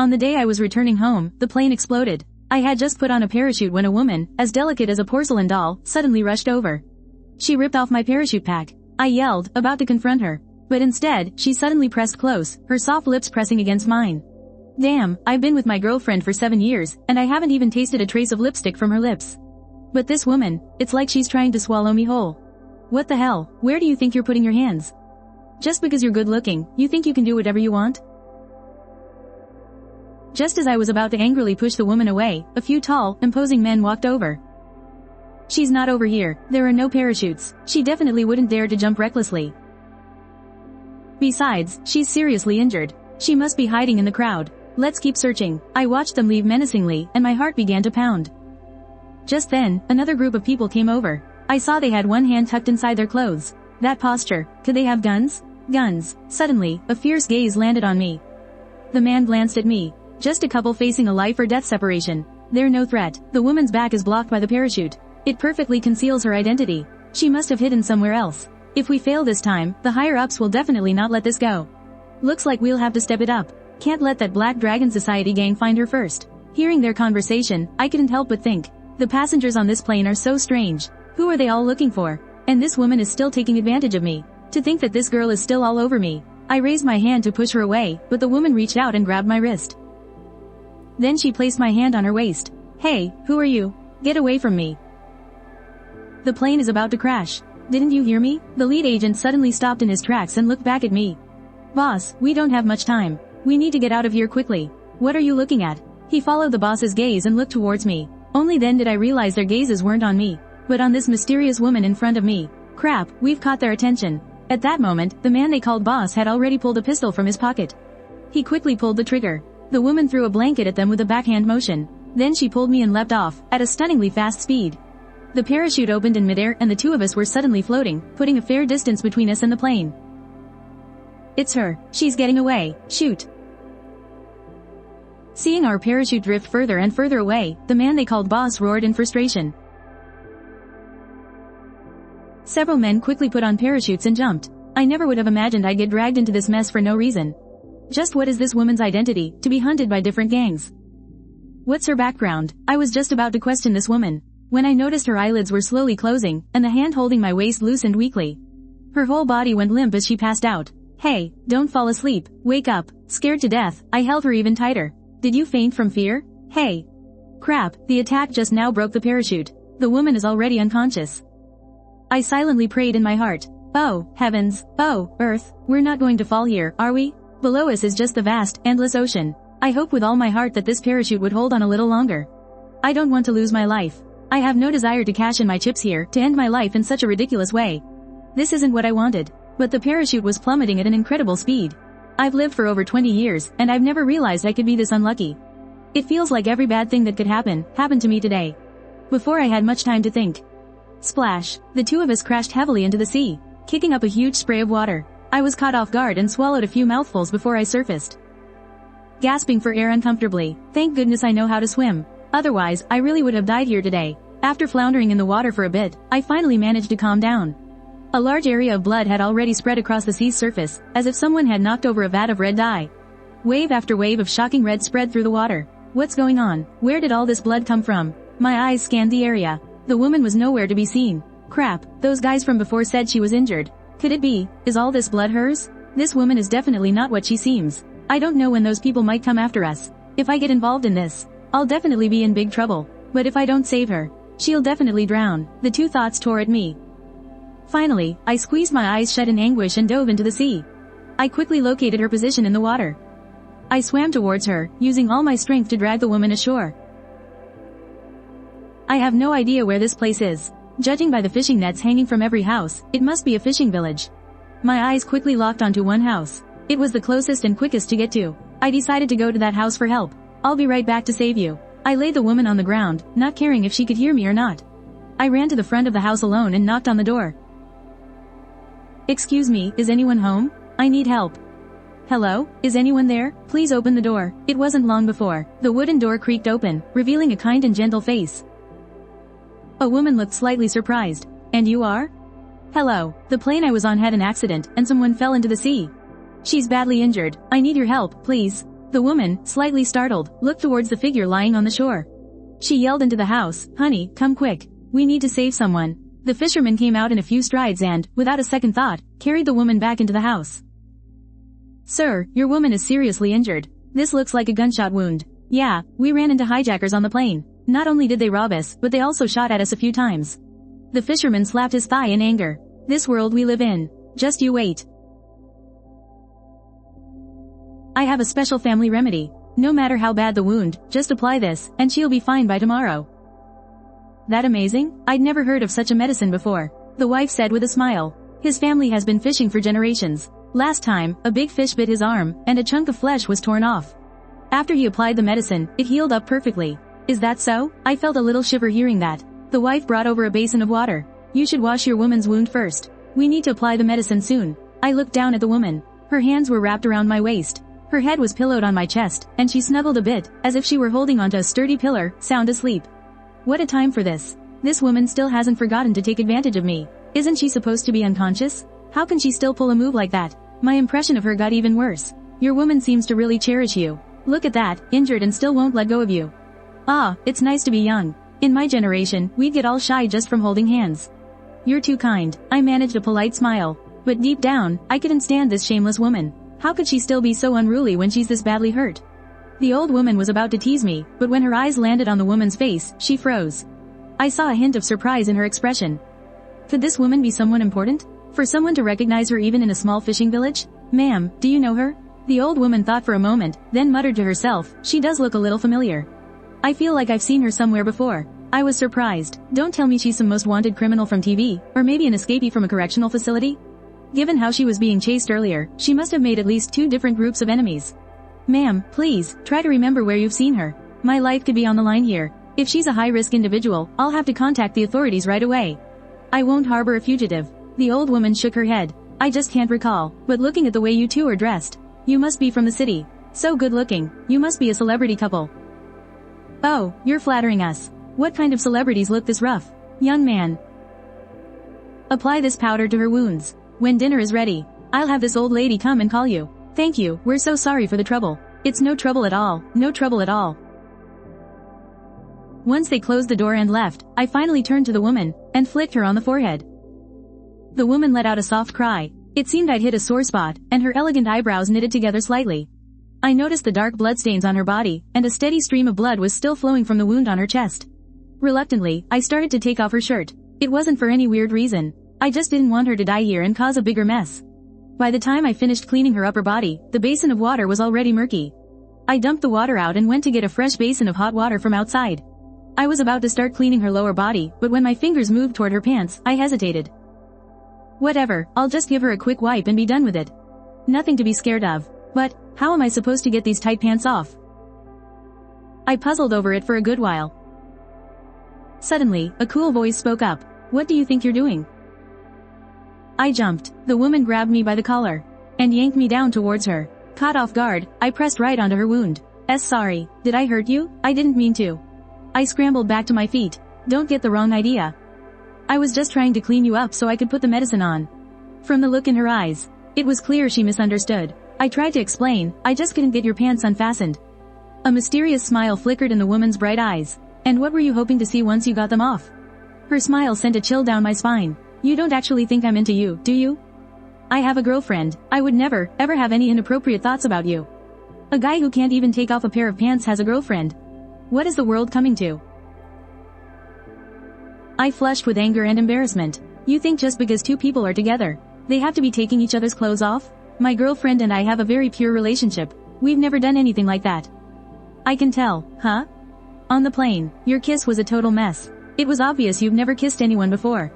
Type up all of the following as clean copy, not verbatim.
On the day I was returning home, the plane exploded. I had just put on a parachute when a woman, as delicate as a porcelain doll, suddenly rushed over. She ripped off my parachute pack. I yelled, about to confront her. But instead, she suddenly pressed close, her soft lips pressing against mine. Damn, I've been with my girlfriend for 7 years, and I haven't even tasted a trace of lipstick from her lips. But this woman, it's like she's trying to swallow me whole. What the hell, where do you think you're putting your hands? Just because you're good looking, you think you can do whatever you want? Just as I was about to angrily push the woman away, a few tall, imposing men walked over. She's not over here, there are no parachutes, she definitely wouldn't dare to jump recklessly. Besides, she's seriously injured. She must be hiding in the crowd. Let's keep searching. I watched them leave menacingly, and my heart began to pound. Just then, another group of people came over. I saw they had one hand tucked inside their clothes. That posture, could they have guns? Guns. Suddenly, a fierce gaze landed on me. The man glanced at me. Just a couple facing a life or death separation. They're no threat. The woman's back is blocked by the parachute. It perfectly conceals her identity. She must have hidden somewhere else. If we fail this time, the higher-ups will definitely not let this go. Looks like we'll have to step it up. Can't let that Black Dragon Society gang find her first. Hearing their conversation, I couldn't help but think. The passengers on this plane are so strange. Who are they all looking for? And this woman is still taking advantage of me. To think that this girl is still all over me. I raised my hand to push her away, but the woman reached out and grabbed my wrist. Then she placed my hand on her waist. Hey, who are you? Get away from me. The plane is about to crash. Didn't you hear me? The lead agent suddenly stopped in his tracks and looked back at me. Boss, we don't have much time. We need to get out of here quickly. What are you looking at? He followed the boss's gaze and looked towards me. Only then did I realize their gazes weren't on me, but on this mysterious woman in front of me. Crap, we've caught their attention. At that moment, the man they called boss had already pulled a pistol from his pocket. He quickly pulled the trigger. The woman threw a blanket at them with a backhand motion. Then she pulled me and leapt off, at a stunningly fast speed. The parachute opened in midair and the two of us were suddenly floating, putting a fair distance between us and the plane. It's her. She's getting away. Shoot. Seeing our parachute drift further and further away, the man they called boss roared in frustration. Several men quickly put on parachutes and jumped. I never would have imagined I'd get dragged into this mess for no reason. Just what is this woman's identity, to be hunted by different gangs? What's her background? I was just about to question this woman, when I noticed her eyelids were slowly closing, and the hand holding my waist loosened weakly. Her whole body went limp as she passed out. Hey, don't fall asleep, wake up. Scared to death, I held her even tighter. Did you faint from fear? Hey. Crap, the attack just now broke the parachute. The woman is already unconscious. I silently prayed in my heart. Oh, heavens, oh, earth, we're not going to fall here, are we? Below us is just the vast, endless ocean. I hope with all my heart that this parachute would hold on a little longer. I don't want to lose my life. I have no desire to cash in my chips here, to end my life in such a ridiculous way. This isn't what I wanted. But the parachute was plummeting at an incredible speed. I've lived for over 20 years, and I've never realized I could be this unlucky. It feels like every bad thing that could happen, happened to me today. Before I had much time to think. Splash. The two of us crashed heavily into the sea, kicking up a huge spray of water. I was caught off guard and swallowed a few mouthfuls before I surfaced. Gasping for air uncomfortably. Thank goodness I know how to swim. Otherwise, I really would have died here today. After floundering in the water for a bit, I finally managed to calm down. A large area of blood had already spread across the sea's surface, as if someone had knocked over a vat of red dye. Wave after wave of shocking red spread through the water. What's going on? Where did all this blood come from? My eyes scanned the area. The woman was nowhere to be seen. Crap, those guys from before said she was injured. Could it be? Is all this blood hers? This woman is definitely not what she seems. I don't know when those people might come after us. If I get involved in this, I'll definitely be in big trouble. But if I don't save her, she'll definitely drown. The two thoughts tore at me. Finally, I squeezed my eyes shut in anguish and dove into the sea. I quickly located her position in the water. I swam towards her, using all my strength to drag the woman ashore. I have no idea where this place is. Judging by the fishing nets hanging from every house, it must be a fishing village. My eyes quickly locked onto one house. It was the closest and quickest to get to. I decided to go to that house for help. I'll be right back to save you. I laid the woman on the ground, not caring if she could hear me or not. I ran to the front of the house alone and knocked on the door. Excuse me, is anyone home? I need help. Hello, is anyone there? Please open the door. It wasn't long before the wooden door creaked open, revealing a kind and gentle face. A woman looked slightly surprised. And you are? Hello, the plane I was on had an accident, and someone fell into the sea. She's badly injured. I need your help, please. The woman, slightly startled, looked towards the figure lying on the shore. She yelled into the house, "Honey, come quick. We need to save someone." The fisherman came out in a few strides and, without a second thought, carried the woman back into the house. "Sir, your woman is seriously injured. This looks like a gunshot wound." "Yeah, we ran into hijackers on the plane. Not only did they rob us, but they also shot at us a few times." The fisherman slapped his thigh in anger. "This world we live in. Just you wait. I have a special family remedy. No matter how bad the wound, just apply this, and she'll be fine by tomorrow." "That amazing? I'd never heard of such a medicine before," the wife said with a smile. "His family has been fishing for generations. Last time, a big fish bit his arm, and a chunk of flesh was torn off. After he applied the medicine, it healed up perfectly." "Is that so?" I felt a little shiver hearing that. The wife brought over a basin of water. "You should wash your woman's wound first. We need to apply the medicine soon." I looked down at the woman. Her hands were wrapped around my waist. Her head was pillowed on my chest, and she snuggled a bit, as if she were holding onto a sturdy pillar, sound asleep. What a time for this. This woman still hasn't forgotten to take advantage of me. Isn't she supposed to be unconscious? How can she still pull a move like that? My impression of her got even worse. "Your woman seems to really cherish you. Look at that, injured and still won't let go of you. Ah, it's nice to be young. In my generation, we'd get all shy just from holding hands." "You're too kind." I managed a polite smile. But deep down, I couldn't stand this shameless woman. How could she still be so unruly when she's this badly hurt? The old woman was about to tease me, but when her eyes landed on the woman's face, she froze. I saw a hint of surprise in her expression. Could this woman be someone important? For someone to recognize her even in a small fishing village? "Ma'am, do you know her?" The old woman thought for a moment, then muttered to herself, "She does look a little familiar. I feel like I've seen her somewhere before." I was surprised. Don't tell me she's some most wanted criminal from TV, or maybe an escapee from a correctional facility? Given how she was being chased earlier, she must have made at least 2 different groups of enemies. "Ma'am, please, try to remember where you've seen her. My life could be on the line here. If she's a high-risk individual, I'll have to contact the authorities right away. I won't harbor a fugitive." The old woman shook her head. "I just can't recall, but looking at the way you two are dressed, you must be from the city. So good-looking, you must be a celebrity couple." "Oh, you're flattering us. What kind of celebrities look this rough?" "Young man, apply this powder to her wounds. When dinner is ready, I'll have this old lady come and call you." "Thank you, we're so sorry for the trouble." "It's no trouble at all, no trouble at all." Once they closed the door and left, I finally turned to the woman, and flicked her on the forehead. The woman let out a soft cry. It seemed I'd hit a sore spot, and her elegant eyebrows knitted together slightly. I noticed the dark bloodstains on her body, and a steady stream of blood was still flowing from the wound on her chest. Reluctantly, I started to take off her shirt. It wasn't for any weird reason. I just didn't want her to die here and cause a bigger mess. By the time I finished cleaning her upper body, the basin of water was already murky. I dumped the water out and went to get a fresh basin of hot water from outside. I was about to start cleaning her lower body, but when my fingers moved toward her pants, I hesitated. Whatever, I'll just give her a quick wipe and be done with it. Nothing to be scared of. But, how am I supposed to get these tight pants off? I puzzled over it for a good while. Suddenly, a cool voice spoke up. "What do you think you're doing?" I jumped. The woman grabbed me by the collar and yanked me down towards her. Caught off guard, I pressed right onto her wound. Sorry, did I hurt you? I didn't mean to." I scrambled back to my feet. "Don't get the wrong idea. I was just trying to clean you up so I could put the medicine on." From the look in her eyes, it was clear she misunderstood. I tried to explain, "I just couldn't get your pants unfastened." A mysterious smile flickered in the woman's bright eyes. "And what were you hoping to see once you got them off?" Her smile sent a chill down my spine. "You don't actually think I'm into you, do you? I have a girlfriend. I would never, ever have any inappropriate thoughts about you. A guy who can't even take off a pair of pants has a girlfriend. What is the world coming to?" I flushed with anger and embarrassment. "You think just because 2 people are together, they have to be taking each other's clothes off? My girlfriend and I have a very pure relationship. We've never done anything like that." "I can tell, huh? On the plane, your kiss was a total mess. It was obvious you've never kissed anyone before."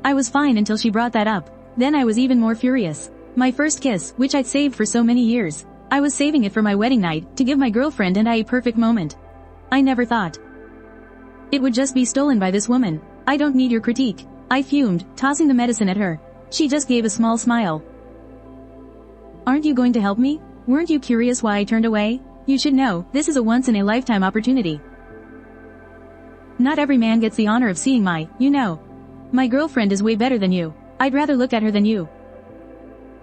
I was fine until she brought that up. Then I was even more furious. My first kiss, which I'd saved for so many years, I was saving it for my wedding night, to give my girlfriend and I a perfect moment. I never thought it would just be stolen by this woman. "I don't need your critique," I fumed, tossing the medicine at her. She just gave a small smile. "Aren't you going to help me? Weren't you curious why I turned away? You should know, this is a once-in-a-lifetime opportunity. Not every man gets the honor of seeing my girlfriend is way better than you. I'd rather look at her than you."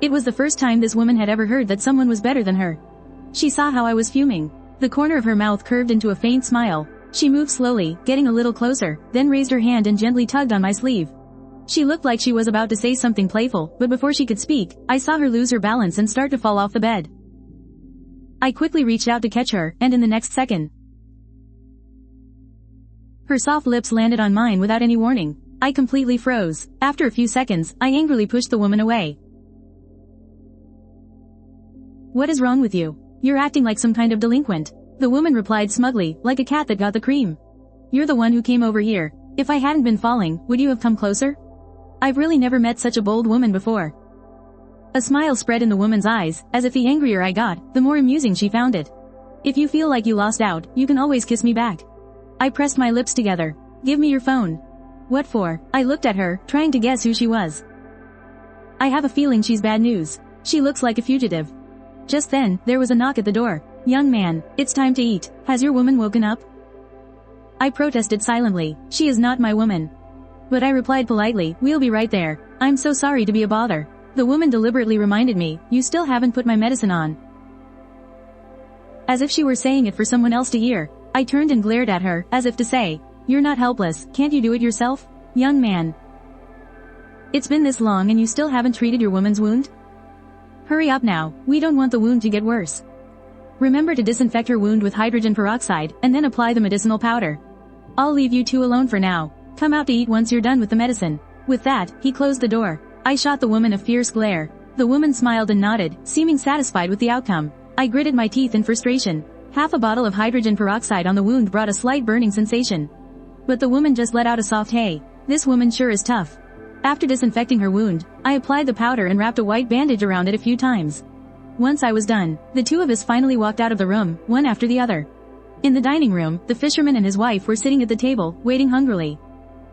It was the first time this woman had ever heard that someone was better than her. She saw how I was fuming. The corner of her mouth curved into a faint smile. She moved slowly, getting a little closer, then raised her hand and gently tugged on my sleeve. She looked like she was about to say something playful, but before she could speak, I saw her lose her balance and start to fall off the bed. I quickly reached out to catch her, and in the next second, her soft lips landed on mine without any warning. I completely froze. After a few seconds, I angrily pushed the woman away. "What is wrong with you? You're acting like some kind of delinquent," the woman replied smugly, like a cat that got the cream. "You're the one who came over here. If I hadn't been falling, would you have come closer? I've really never met such a bold woman before." A smile spread in the woman's eyes, as if the angrier I got, the more amusing she found it. "If you feel like you lost out, you can always kiss me back." I pressed my lips together. "Give me your phone." "What for?" I looked at her, trying to guess who she was. "I have a feeling she's bad news. She looks like a fugitive." Just then, there was a knock at the door. "Young man, it's time to eat. Has your woman woken up?" I protested silently. "She is not my woman." But I replied politely, "We'll be right there. I'm so sorry to be a bother." The woman deliberately reminded me, "You still haven't put my medicine on." As if she were saying it for someone else to hear, I turned and glared at her, as if to say, "You're not helpless, can't you do it yourself? Young man. It's been this long and you still haven't treated your woman's wound? Hurry up now, we don't want the wound to get worse. Remember to disinfect her wound with hydrogen peroxide, and then apply the medicinal powder. I'll leave you two alone for now. Come out to eat once you're done with the medicine." With that, he closed the door. I shot the woman a fierce glare. The woman smiled and nodded, seeming satisfied with the outcome. I gritted my teeth in frustration. Half a bottle of hydrogen peroxide on the wound brought a slight burning sensation. But the woman just let out a soft "Hey, this woman sure is tough." After disinfecting her wound, I applied the powder and wrapped a white bandage around it a few times. Once I was done, the two of us finally walked out of the room, one after the other. In the dining room, the fisherman and his wife were sitting at the table, waiting hungrily.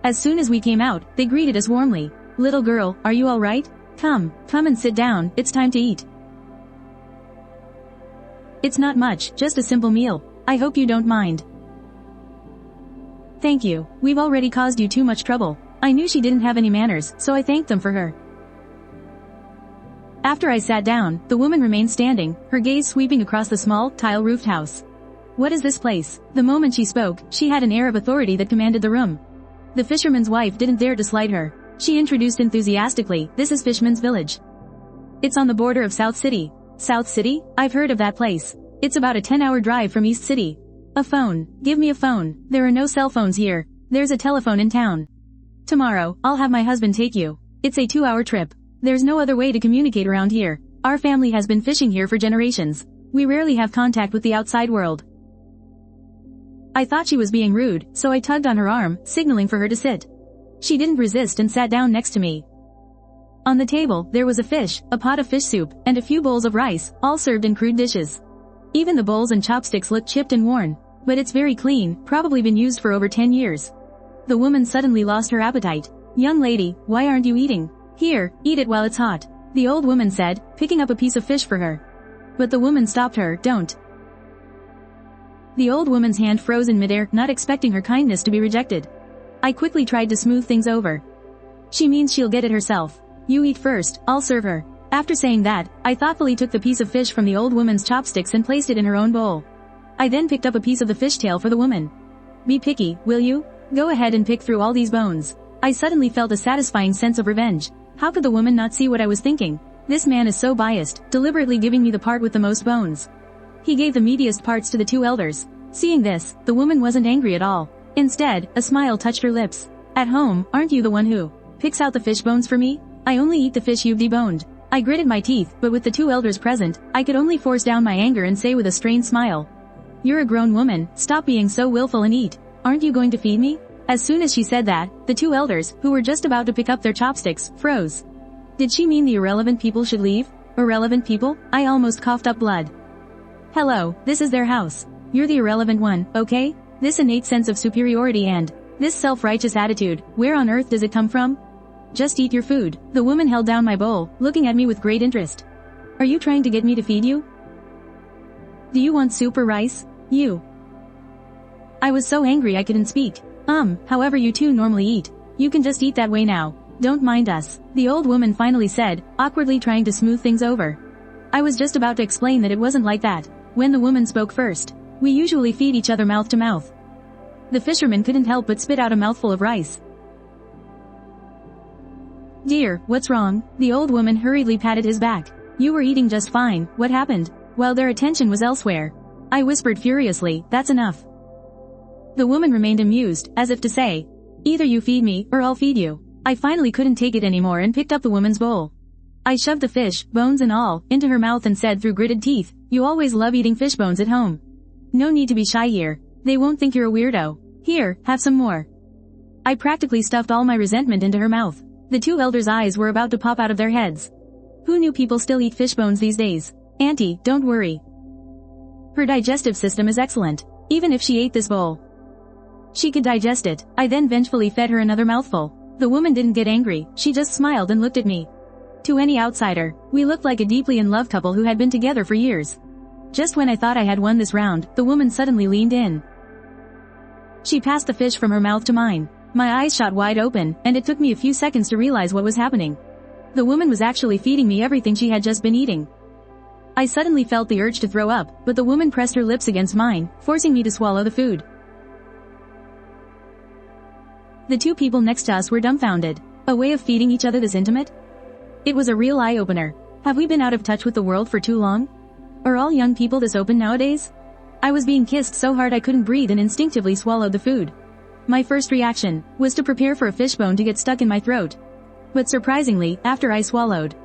As soon as we came out, they greeted us warmly. "Little girl, are you all right? Come and sit down, it's time to eat." "It's not much, just a simple meal. I hope you don't mind." "Thank you, we've already caused you too much trouble." I knew she didn't have any manners, so I thanked them for her. After I sat down, the woman remained standing, her gaze sweeping across the small, tile-roofed house. "What is this place?" The moment she spoke, she had an air of authority that commanded the room. The fisherman's wife didn't dare to slight her. She introduced enthusiastically, "This is Fishman's Village. It's on the border of South City." "South City? I've heard of that place. It's about a 10-hour drive from East City." "A phone. Give me a phone. There are no cell phones here. There's a telephone in town. Tomorrow, I'll have my husband take you. It's a 2-hour trip. There's no other way to communicate around here. Our family has been fishing here for generations. We rarely have contact with the outside world." I thought she was being rude, so I tugged on her arm, signaling for her to sit. She didn't resist and sat down next to me. On the table, there was a fish, a pot of fish soup, and a few bowls of rice, all served in crude dishes. Even the bowls and chopsticks looked chipped and worn. But it's very clean, probably been used for over 10 years. The woman suddenly lost her appetite. "Young lady, why aren't you eating? Here, eat it while it's hot," the old woman said, picking up a piece of fish for her. But the woman stopped her, "Don't." The old woman's hand froze in midair, not expecting her kindness to be rejected. I quickly tried to smooth things over. "She means she'll get it herself. You eat first, I'll serve her." After saying that, I thoughtfully took the piece of fish from the old woman's chopsticks and placed it in her own bowl. I then picked up a piece of the fishtail for the woman. "Be picky, will you? Go ahead and pick through all these bones." I suddenly felt a satisfying sense of revenge. How could the woman not see what I was thinking? This man is so biased, deliberately giving me the part with the most bones. He gave the meatiest parts to the two elders. Seeing this, the woman wasn't angry at all. Instead, a smile touched her lips. "At home, aren't you the one who picks out the fish bones for me? I only eat the fish you've deboned." I gritted my teeth, but with the two elders present, I could only force down my anger and say with a strained smile, "You're a grown woman, stop being so willful and eat. Aren't you going to feed me?" As soon as she said that, the two elders, who were just about to pick up their chopsticks, froze. Did she mean the irrelevant people should leave? Irrelevant people? I almost coughed up blood. "Hello, this is their house. You're the irrelevant one, okay? This innate sense of superiority and this self-righteous attitude, where on earth does it come from? Just eat your food." The woman held down my bowl, looking at me with great interest. "Are you trying to get me to feed you? Do you want soup or rice? You?" I was so angry I couldn't speak. However you two normally eat. You can just eat that way now. Don't mind us, the old woman finally said, awkwardly trying to smooth things over. I was just about to explain that it wasn't like that, when the woman spoke first. We usually feed each other mouth to mouth. The fisherman couldn't help but spit out a mouthful of rice. Dear, what's wrong? The old woman hurriedly patted his back. You were eating just fine, what happened? While their attention was elsewhere. I whispered furiously, that's enough. The woman remained amused, as if to say, either you feed me, or I'll feed you. I finally couldn't take it anymore and picked up the woman's bowl. I shoved the fish, bones and all, into her mouth and said through gritted teeth, you always love eating fish bones at home. No need to be shy here. They won't think you're a weirdo. Here, have some more. I practically stuffed all my resentment into her mouth. The two elders' eyes were about to pop out of their heads. Who knew people still eat fish bones these days? Auntie, don't worry. Her digestive system is excellent. Even if she ate this bowl, she could digest it. I then vengefully fed her another mouthful. The woman didn't get angry, she just smiled and looked at me. To any outsider, we looked like a deeply in love couple who had been together for years. Just when I thought I had won this round, the woman suddenly leaned in. She passed the fish from her mouth to mine. My eyes shot wide open, and it took me a few seconds to realize what was happening. The woman was actually feeding me everything she had just been eating. I suddenly felt the urge to throw up, but the woman pressed her lips against mine, forcing me to swallow the food. The two people next to us were dumbfounded. A way of feeding each other this intimate? It was a real eye-opener. Have we been out of touch with the world for too long? Are all young people this open nowadays? I was being kissed so hard I couldn't breathe and instinctively swallowed the food. My first reaction was to prepare for a fishbone to get stuck in my throat. But surprisingly, after I swallowed,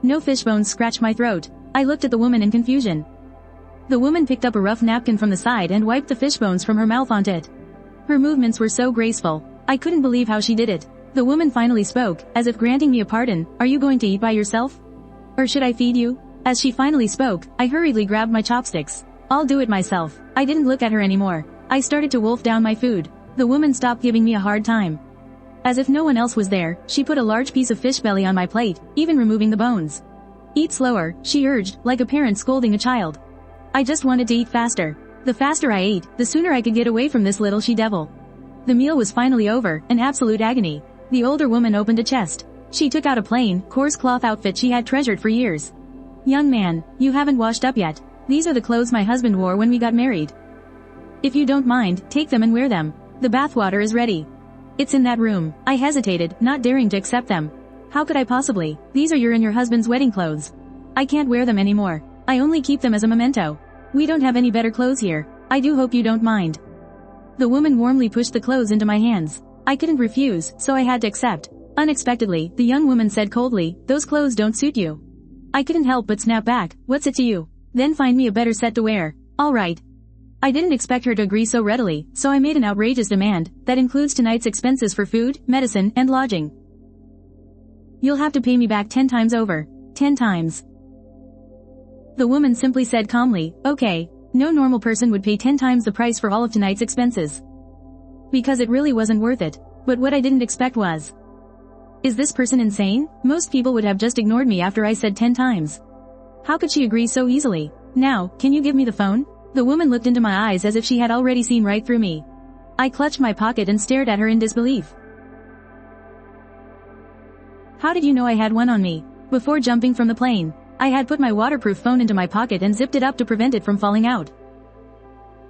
no fishbones scratched my throat. I looked at the woman in confusion. The woman picked up a rough napkin from the side and wiped the fishbones from her mouth onto it. Her movements were so graceful. I couldn't believe how she did it. The woman finally spoke, as if granting me a pardon. Are you going to eat by yourself? Or should I feed you? As she finally spoke, I hurriedly grabbed my chopsticks. I'll do it myself. I didn't look at her anymore. I started to wolf down my food. The woman stopped giving me a hard time. As if no one else was there, she put a large piece of fish belly on my plate, even removing the bones. Eat slower, she urged, like a parent scolding a child. I just wanted to eat faster. The faster I ate, the sooner I could get away from this little she-devil. The meal was finally over, an absolute agony. The older woman opened a chest. She took out a plain, coarse cloth outfit she had treasured for years. Young man, you haven't washed up yet. These are the clothes my husband wore when we got married. If you don't mind, take them and wear them. The bathwater is ready. It's in that room. I hesitated, not daring to accept them. How could I possibly? These are your and your husband's wedding clothes. I can't wear them anymore. I only keep them as a memento. We don't have any better clothes here. I do hope you don't mind. The woman warmly pushed the clothes into my hands. I couldn't refuse, so I had to accept. Unexpectedly, the young woman said coldly, those clothes don't suit you. I couldn't help but snap back, what's it to you? Then find me a better set to wear. All right. I didn't expect her to agree so readily, so I made an outrageous demand, that includes tonight's expenses for food, medicine, and lodging. You'll have to pay me back 10 times over. 10 times. The woman simply said calmly, okay. No normal person would pay 10 times the price for all of tonight's expenses. Because it really wasn't worth it. But what I didn't expect was, is this person insane? Most people would have just ignored me after I said 10 times. How could she agree so easily? Now, can you give me the phone? The woman looked into my eyes as if she had already seen right through me. I clutched my pocket and stared at her in disbelief. How did you know I had one on me? Before jumping from the plane, I had put my waterproof phone into my pocket and zipped it up to prevent it from falling out.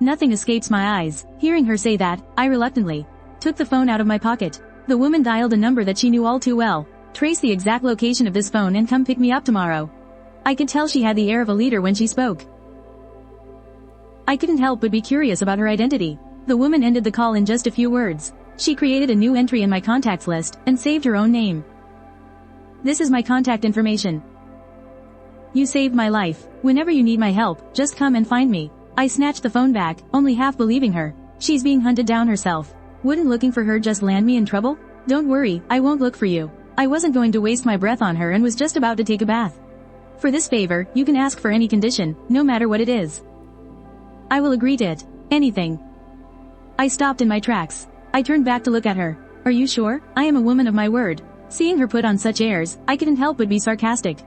Nothing escapes my eyes. Hearing her say that, I reluctantly took the phone out of my pocket. The woman dialed a number that she knew all too well. Trace the exact location of this phone and come pick me up tomorrow. I could tell she had the air of a leader when she spoke. I couldn't help but be curious about her identity. The woman ended the call in just a few words. She created a new entry in my contacts list and saved her own name. This is my contact information. You saved my life. Whenever you need my help, just come and find me. I snatched the phone back, only half believing her. She's being hunted down herself. Wouldn't looking for her just land me in trouble? Don't worry, I won't look for you. I wasn't going to waste my breath on her and was just about to take a bath. For this favor, you can ask for any condition, no matter what it is. I will agree to it. Anything. I stopped in my tracks. I turned back to look at her. Are you sure? I am a woman of my word. Seeing her put on such airs, I couldn't help but be sarcastic.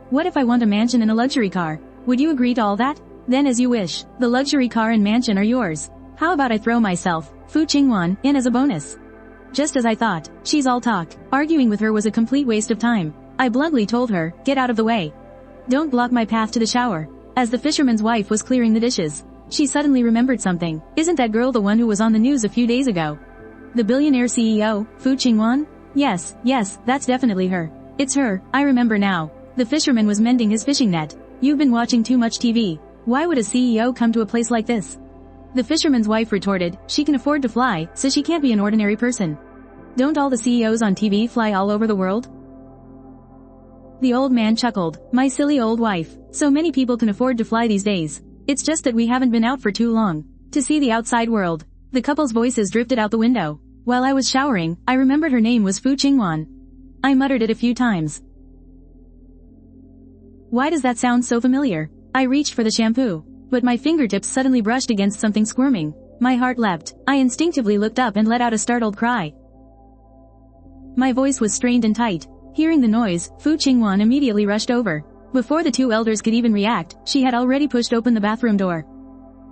What if I want a mansion and a luxury car? Would you agree to all that? Then as you wish. The luxury car and mansion are yours. How about I throw myself, Fu Qingwan, in as a bonus? Just as I thought, she's all talk. Arguing with her was a complete waste of time. I bluntly told her, get out of the way. Don't block my path to the shower. As the fisherman's wife was clearing the dishes, she suddenly remembered something. Isn't that girl the one who was on the news a few days ago? The billionaire CEO, Fu Qingwan? Yes, that's definitely her. It's her, I remember now. The fisherman was mending his fishing net. You've been watching too much TV. Why would a CEO come to a place like this? The fisherman's wife retorted, she can afford to fly, so she can't be an ordinary person. Don't all the CEOs on TV fly all over the world? The old man chuckled, my silly old wife. So many people can afford to fly these days. It's just that we haven't been out for too long to see the outside world. The couple's voices drifted out the window. While I was showering, I remembered her name was Fu Qingwan. I muttered it a few times. Why does that sound so familiar? I reached for the shampoo, but my fingertips suddenly brushed against something squirming. My heart leapt. I instinctively looked up and let out a startled cry. My voice was strained and tight. Hearing the noise, Fu Qingwan immediately rushed over. Before the two elders could even react, she had already pushed open the bathroom door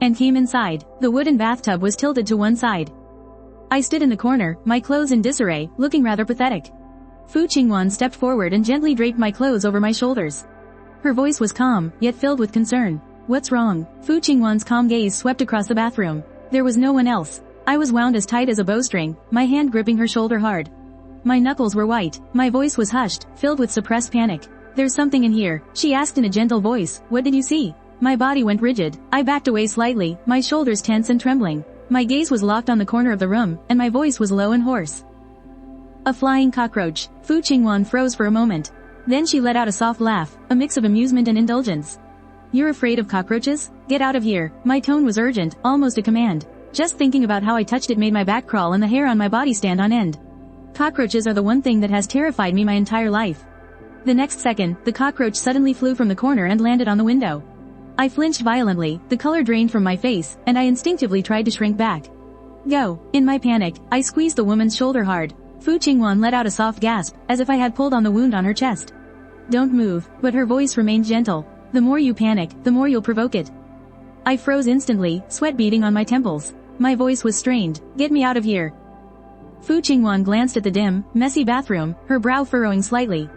and came inside. The wooden bathtub was tilted to one side. I stood in the corner, my clothes in disarray, looking rather pathetic. Fu Qingwan stepped forward and gently draped my clothes over my shoulders. Her voice was calm, yet filled with concern. What's wrong? Fu Qingwan's calm gaze swept across the bathroom. There was no one else. I was wound as tight as a bowstring, my hand gripping her shoulder hard. My knuckles were white, my voice was hushed, filled with suppressed panic. There's something in here, she asked in a gentle voice. What did you see? My body went rigid. I backed away slightly, my shoulders tense and trembling. My gaze was locked on the corner of the room, and my voice was low and hoarse. A flying cockroach. Fu Qingwan froze for a moment. Then she let out a soft laugh, a mix of amusement and indulgence. You're afraid of cockroaches? Get out of here. My tone was urgent, almost a command. Just thinking about how I touched it made my back crawl and the hair on my body stand on end. Cockroaches are the one thing that has terrified me my entire life. The next second, the cockroach suddenly flew from the corner and landed on the window. I flinched violently, the color drained from my face, and I instinctively tried to shrink back. Go. In my panic, I squeezed the woman's shoulder hard. Fu Qingwan let out a soft gasp, as if I had pulled on the wound on her chest. Don't move, but her voice remained gentle. The more you panic, the more you'll provoke it. I froze instantly, sweat beading on my temples. My voice was strained. Get me out of here. Fu Qingwan glanced at the dim, messy bathroom, her brow furrowing slightly.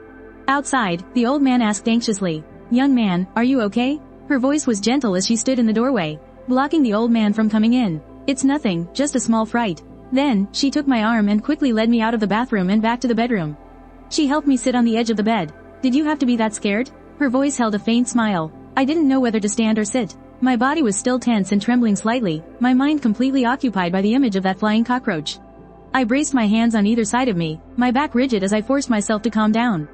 Outside, the old man asked anxiously, Young man, are you okay? Her voice was gentle as she stood in the doorway, blocking the old man from coming in. It's nothing, just a small fright. Then, she took my arm and quickly led me out of the bathroom and back to the bedroom. She helped me sit on the edge of the bed. Did you have to be that scared? Her voice held a faint smile. I didn't know whether to stand or sit. My body was still tense and trembling slightly, my mind completely occupied by the image of that flying cockroach. I braced my hands on either side of me, my back rigid as I forced myself to calm down.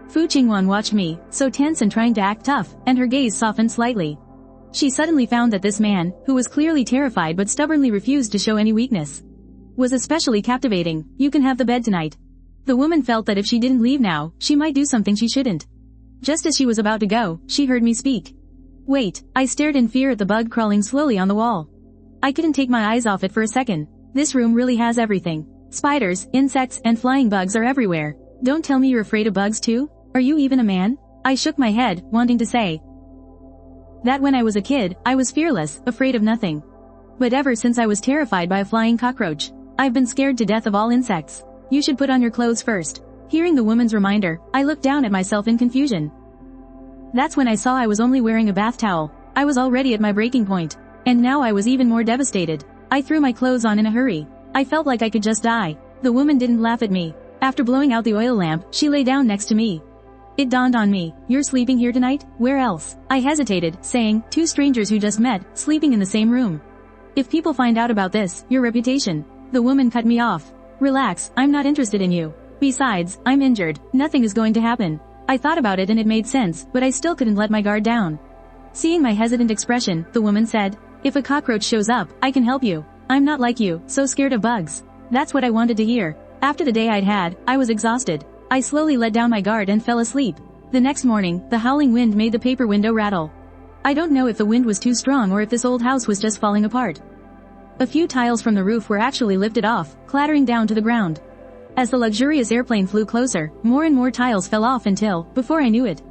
Fu Qingwan watched me, so tense and trying to act tough, and her gaze softened slightly. She suddenly found that this man, who was clearly terrified but stubbornly refused to show any weakness, was especially captivating. You can have the bed tonight. The woman felt that if she didn't leave now, she might do something she shouldn't. Just as she was about to go, she heard me speak. Wait, I stared in fear at the bug crawling slowly on the wall. I couldn't take my eyes off it for a second. This room really has everything. Spiders, insects, and flying bugs are everywhere. Don't tell me you're afraid of bugs too? Are you even a man? I shook my head, wanting to say that when I was a kid, I was fearless, afraid of nothing. But ever since I was terrified by a flying cockroach, I've been scared to death of all insects. You should put on your clothes first. Hearing the woman's reminder, I looked down at myself in confusion. That's when I saw I was only wearing a bath towel. I was already at my breaking point, and now I was even more devastated. I threw my clothes on in a hurry. I felt like I could just die. The woman didn't laugh at me. After blowing out the oil lamp, she lay down next to me. It dawned on me, you're sleeping here tonight? Where else? I hesitated, saying, two strangers who just met, sleeping in the same room. If people find out about this, your reputation. The woman cut me off. Relax, I'm not interested in you. Besides, I'm injured, nothing is going to happen. I thought about it and it made sense, but I still couldn't let my guard down. Seeing my hesitant expression, the woman said, if a cockroach shows up, I can help you. I'm not like you, so scared of bugs. That's what I wanted to hear. After the day I'd had, I was exhausted. I slowly let down my guard and fell asleep. The next morning, the howling wind made the paper window rattle. I don't know if the wind was too strong or if this old house was just falling apart. A few tiles from the roof were actually lifted off, clattering down to the ground. As the luxurious airplane flew closer, more and more tiles fell off until, before I knew it,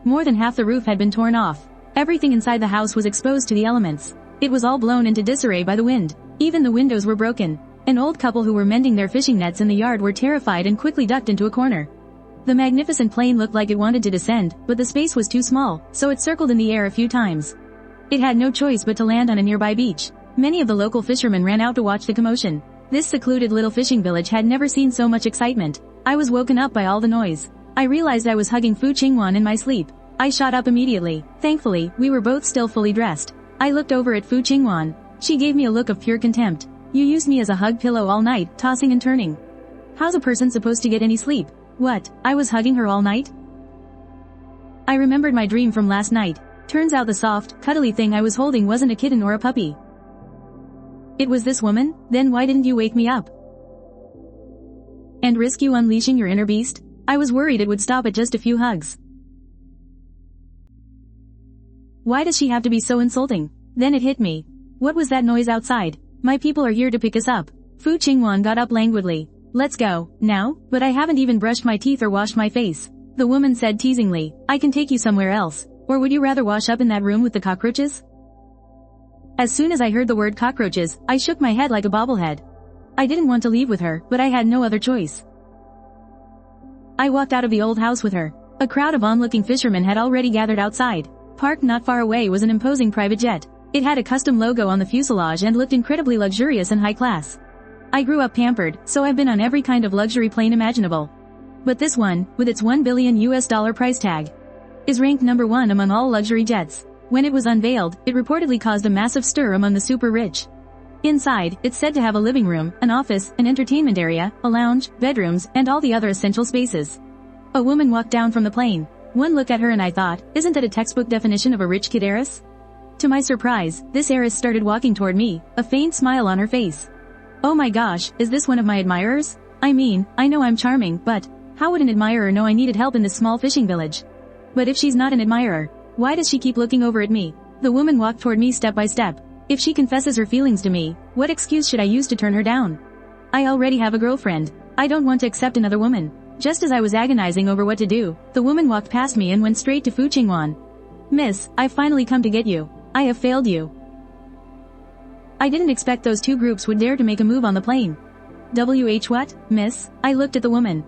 more than half the roof had been torn off. Everything inside the house was exposed to the elements. It was all blown into disarray by the wind. Even the windows were broken. An old couple who were mending their fishing nets in the yard were terrified and quickly ducked into a corner. The magnificent plane looked like it wanted to descend, but the space was too small, so it circled in the air a few times. It had no choice but to land on a nearby beach. Many of the local fishermen ran out to watch the commotion. This secluded little fishing village had never seen so much excitement. I was woken up by all the noise. I realized I was hugging Fu Qingwan in my sleep. I shot up immediately. Thankfully, we were both still fully dressed. I looked over at Fu Qingwan. She gave me a look of pure contempt. You used me as a hug pillow all night, tossing and turning. How's a person supposed to get any sleep? What, I was hugging her all night? I remembered my dream from last night. Turns out the soft, cuddly thing I was holding wasn't a kitten or a puppy. It was this woman? Then why didn't you wake me up? And risk you unleashing your inner beast? I was worried it would stop at just a few hugs. Why does she have to be so insulting? Then it hit me. What was that noise outside? My people are here to pick us up. Fu Qingwan got up languidly. Let's go, now? But I haven't even brushed my teeth or washed my face. The woman said teasingly, I can take you somewhere else. Or would you rather wash up in that room with the cockroaches? As soon as I heard the word cockroaches, I shook my head like a bobblehead. I didn't want to leave with her, but I had no other choice. I walked out of the old house with her. A crowd of onlooking fishermen had already gathered outside. Parked not far away was an imposing private jet. It had a custom logo on the fuselage and looked incredibly luxurious and high class. I grew up pampered, so I've been on every kind of luxury plane imaginable. But this one, with its $1 billion price tag, is ranked number 1 among all luxury jets. When it was unveiled, it reportedly caused a massive stir among the super rich. Inside, it's said to have a living room, an office, an entertainment area, a lounge, bedrooms, and all the other essential spaces. A woman walked down from the plane. One look at her and I thought, isn't that a textbook definition of a rich kid heiress? To my surprise, this heiress started walking toward me, a faint smile on her face. Oh my gosh, is this one of my admirers? I mean, I know I'm charming, but how would an admirer know I needed help in this small fishing village? But if she's not an admirer, why does she keep looking over at me? The woman walked toward me step by step. If she confesses her feelings to me, what excuse should I use to turn her down? I already have a girlfriend. I don't want to accept another woman. Just as I was agonizing over what to do, the woman walked past me and went straight to Fu Qingwan. Miss, I've finally come to get you. I have failed you. I didn't expect those two groups would dare to make a move on the plane. What, miss? I looked at the woman.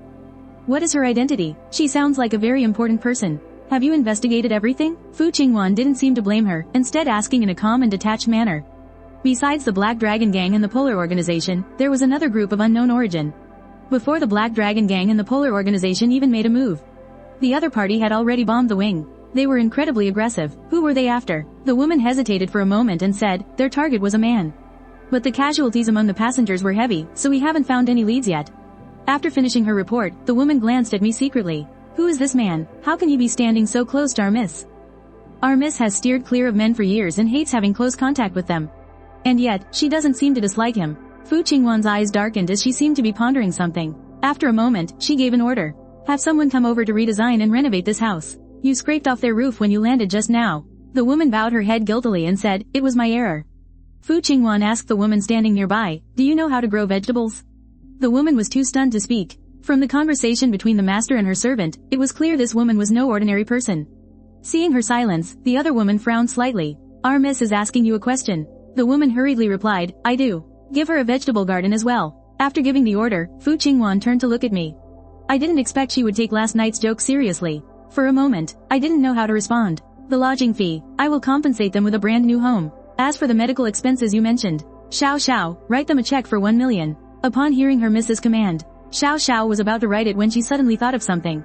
What is her identity? She sounds like a very important person. Have you investigated everything? Fu Qingwan didn't seem to blame her, instead asking in a calm and detached manner. Besides the Black Dragon Gang and the Polar Organization, there was another group of unknown origin. Before the Black Dragon Gang and the Polar Organization even made a move, the other party had already bombed the wing. They were incredibly aggressive. Who were they after? The woman hesitated for a moment and said, their target was a man. But the casualties among the passengers were heavy, so we haven't found any leads yet. After finishing her report, the woman glanced at me secretly. Who is this man? How can he be standing so close to our miss? Our miss has steered clear of men for years and hates having close contact with them. And yet, she doesn't seem to dislike him. Fu Qingwan's eyes darkened as she seemed to be pondering something. After a moment, she gave an order. Have someone come over to redesign and renovate this house. You scraped off their roof when you landed just now. The woman bowed her head guiltily and said, it was my error. Fu Qingwan asked the woman standing nearby, do you know how to grow vegetables? The woman was too stunned to speak. From the conversation between the master and her servant, it was clear this woman was no ordinary person. Seeing her silence, the other woman frowned slightly. Our miss is asking you a question. The woman hurriedly replied, I do. Give her a vegetable garden as well. After giving the order, Fu Qingwan turned to look at me. I didn't expect she would take last night's joke seriously. For a moment, I didn't know how to respond. The lodging fee, I will compensate them with a brand new home. As for the medical expenses you mentioned, Xiao, write them a check for 1 million. Upon hearing her miss's command, Xiao was about to write it when she suddenly thought of something.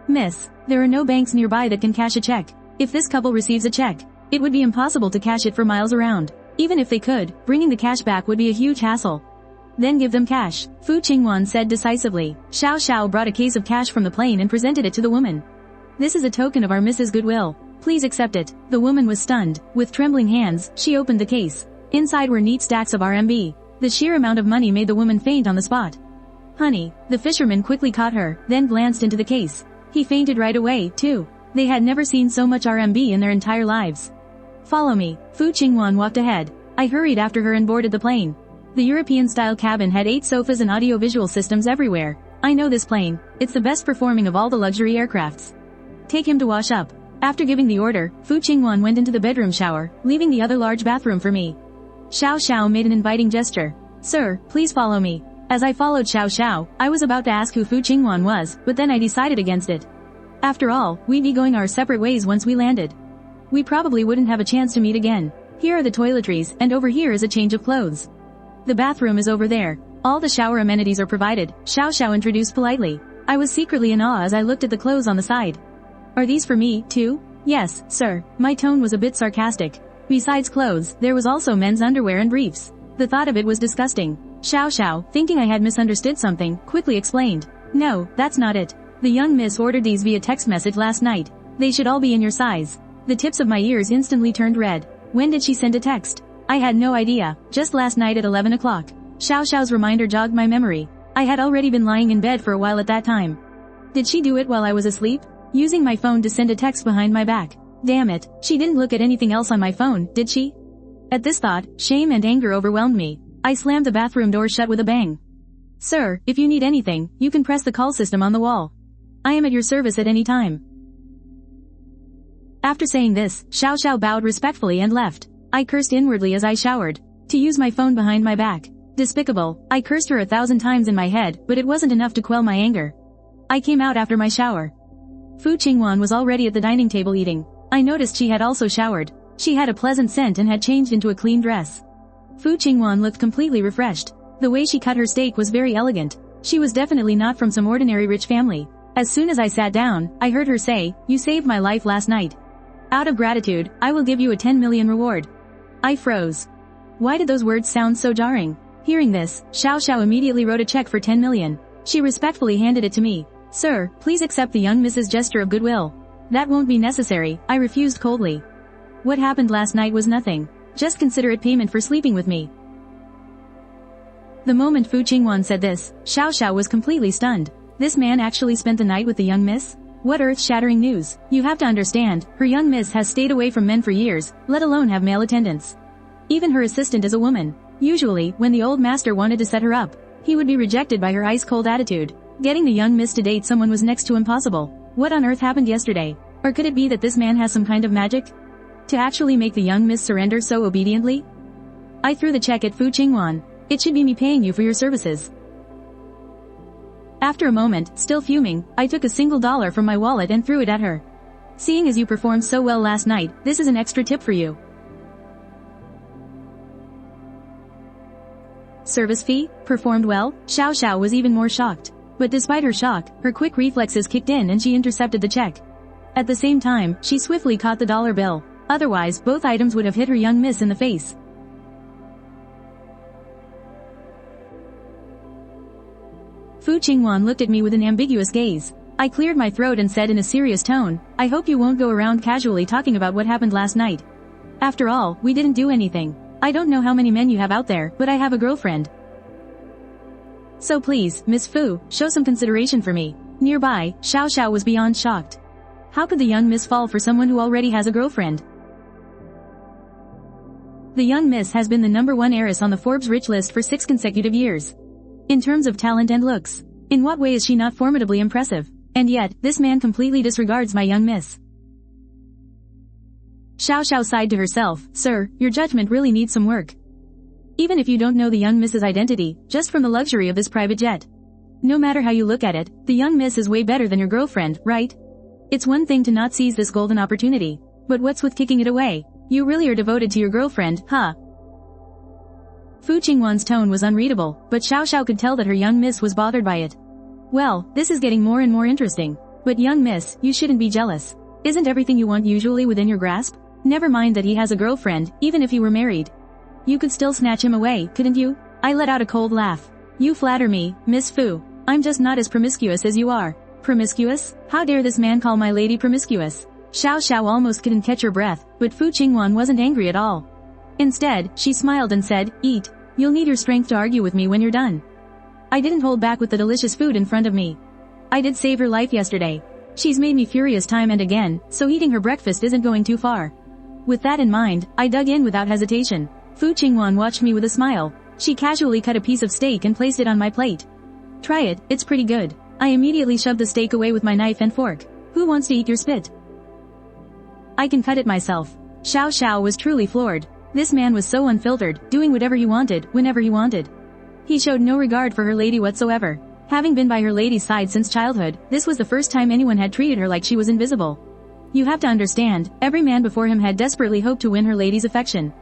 Miss, there are no banks nearby that can cash a check. If this couple receives a check, it would be impossible to cash it for miles around. Even if they could, bringing the cash back would be a huge hassle. Then give them cash, Fu Qingwan said decisively. Xiao brought a case of cash from the plane and presented it to the woman. This is a token of our Mrs. Goodwill. Please accept it. The woman was stunned. With trembling hands, she opened the case. Inside were neat stacks of RMB. The sheer amount of money made the woman faint on the spot. Honey, the fisherman quickly caught her, then glanced into the case. He fainted right away, too. They had never seen so much RMB in their entire lives. Follow me. Fu Qingwan walked ahead. I hurried after her and boarded the plane. The European-style cabin had 8 sofas and audio-visual systems everywhere. I know this plane. It's the best performing of all the luxury aircrafts. Take him to wash up. After giving the order, Fu Qingwan went into the bedroom shower, leaving the other large bathroom for me. Xiao made an inviting gesture. Sir, please follow me. As I followed Xiao Xiao, I was about to ask who Fu Qingwan was, but then I decided against it. After all, we'd be going our separate ways once we landed. We probably wouldn't have a chance to meet again. Here are the toiletries, and over here is a change of clothes. The bathroom is over there. All the shower amenities are provided, Xiao Xiao introduced politely. I was secretly in awe as I looked at the clothes on the side. Are these for me, too? Yes, sir. My tone was a bit sarcastic. Besides clothes, there was also men's underwear and briefs. The thought of it was disgusting. Xiao Xiao, thinking I had misunderstood something, quickly explained. No, that's not it. The young miss ordered these via text message last night. They should all be in your size. The tips of my ears instantly turned red. When did she send a text? I had no idea. Just last night at 11 o'clock. Xiao Xiao's reminder jogged my memory. I had already been lying in bed for a while at that time. Did she do it while I was asleep? Using my phone to send a text behind my back. Damn it, she didn't look at anything else on my phone, did she? At this thought, shame and anger overwhelmed me. I slammed the bathroom door shut with a bang. Sir, if you need anything, you can press the call system on the wall. I am at your service at any time. After saying this, Xiao Xiao bowed respectfully and left. I cursed inwardly as I showered. To use my phone behind my back. Despicable. I cursed her 1,000 times in my head, but it wasn't enough to quell my anger. I came out after my shower. Fu Qingwan was already at the dining table eating. I noticed she had also showered. She had a pleasant scent and had changed into a clean dress. Fu Qingwan looked completely refreshed. The way she cut her steak was very elegant. She was definitely not from some ordinary rich family. As soon as I sat down, I heard her say, "You saved my life last night. Out of gratitude, I will give you a 10 million reward." I froze. Why did those words sound so jarring? Hearing this, Xiao Xiao immediately wrote a check for 10 million. She respectfully handed it to me. Sir, please accept the young Mrs. gesture of goodwill. That won't be necessary, I refused coldly. What happened last night was nothing. Just consider it payment for sleeping with me. The moment Fu Qingwan said this, Xiao Xiao was completely stunned. This man actually spent the night with the young miss? What earth-shattering news. You have to understand, her young miss has stayed away from men for years, let alone have male attendants. Even her assistant is a woman. Usually, when the old master wanted to set her up, he would be rejected by her ice-cold attitude. Getting the young miss to date someone was next to impossible. What on earth happened yesterday? Or could it be that this man has some kind of magic? To actually make the young miss surrender so obediently? I threw the check at Fu Qingwan. It should be me paying you for your services. After a moment, still fuming, I took a single dollar from my wallet and threw it at her. Seeing as you performed so well last night, this is an extra tip for you. Service fee? Performed well? Xiao Xiao was even more shocked. But despite her shock, her quick reflexes kicked in and she intercepted the check. At the same time, she swiftly caught the dollar bill. Otherwise, both items would have hit her young miss in the face. Fu Qingwan looked at me with an ambiguous gaze. I cleared my throat and said in a serious tone, I hope you won't go around casually talking about what happened last night. After all, we didn't do anything. I don't know how many men you have out there, but I have a girlfriend. So please, Miss Fu, show some consideration for me. Nearby, Xiao Xiao was beyond shocked. How could the young miss fall for someone who already has a girlfriend? The young miss has been the #1 heiress on the Forbes rich list for 6 consecutive years. In terms of talent and looks, in what way is she not formidably impressive? And yet, this man completely disregards my young miss. Xiao Xiao sighed to herself, Sir, your judgment really needs some work. Even if you don't know the young miss's identity, just from the luxury of this private jet. No matter how you look at it, the young miss is way better than your girlfriend, right? It's one thing to not seize this golden opportunity. But what's with kicking it away? You really are devoted to your girlfriend, huh? Fu Qingwan's tone was unreadable, but Xiao Xiao could tell that her young miss was bothered by it. Well, this is getting more and more interesting. But young miss, you shouldn't be jealous. Isn't everything you want usually within your grasp? Never mind that he has a girlfriend, even if he were married. You could still snatch him away, couldn't you? I let out a cold laugh. You flatter me, Miss Fu. I'm just not as promiscuous as you are. Promiscuous? How dare this man call my lady promiscuous? Xiao Xiao almost couldn't catch her breath, but Fu Qingwan wasn't angry at all. Instead, she smiled and said, Eat. You'll need your strength to argue with me when you're done. I didn't hold back with the delicious food in front of me. I did save her life yesterday. She's made me furious time and again, so eating her breakfast isn't going too far. With that in mind, I dug in without hesitation. Fu Qingwan watched me with a smile. She casually cut a piece of steak and placed it on my plate. Try it, it's pretty good. I immediately shoved the steak away with my knife and fork. Who wants to eat your spit? I can cut it myself. Xiao Xiao was truly floored. This man was so unfiltered, doing whatever he wanted, whenever he wanted. He showed no regard for her lady whatsoever. Having been by her lady's side since childhood, this was the first time anyone had treated her like she was invisible. You have to understand, every man before him had desperately hoped to win her lady's affection.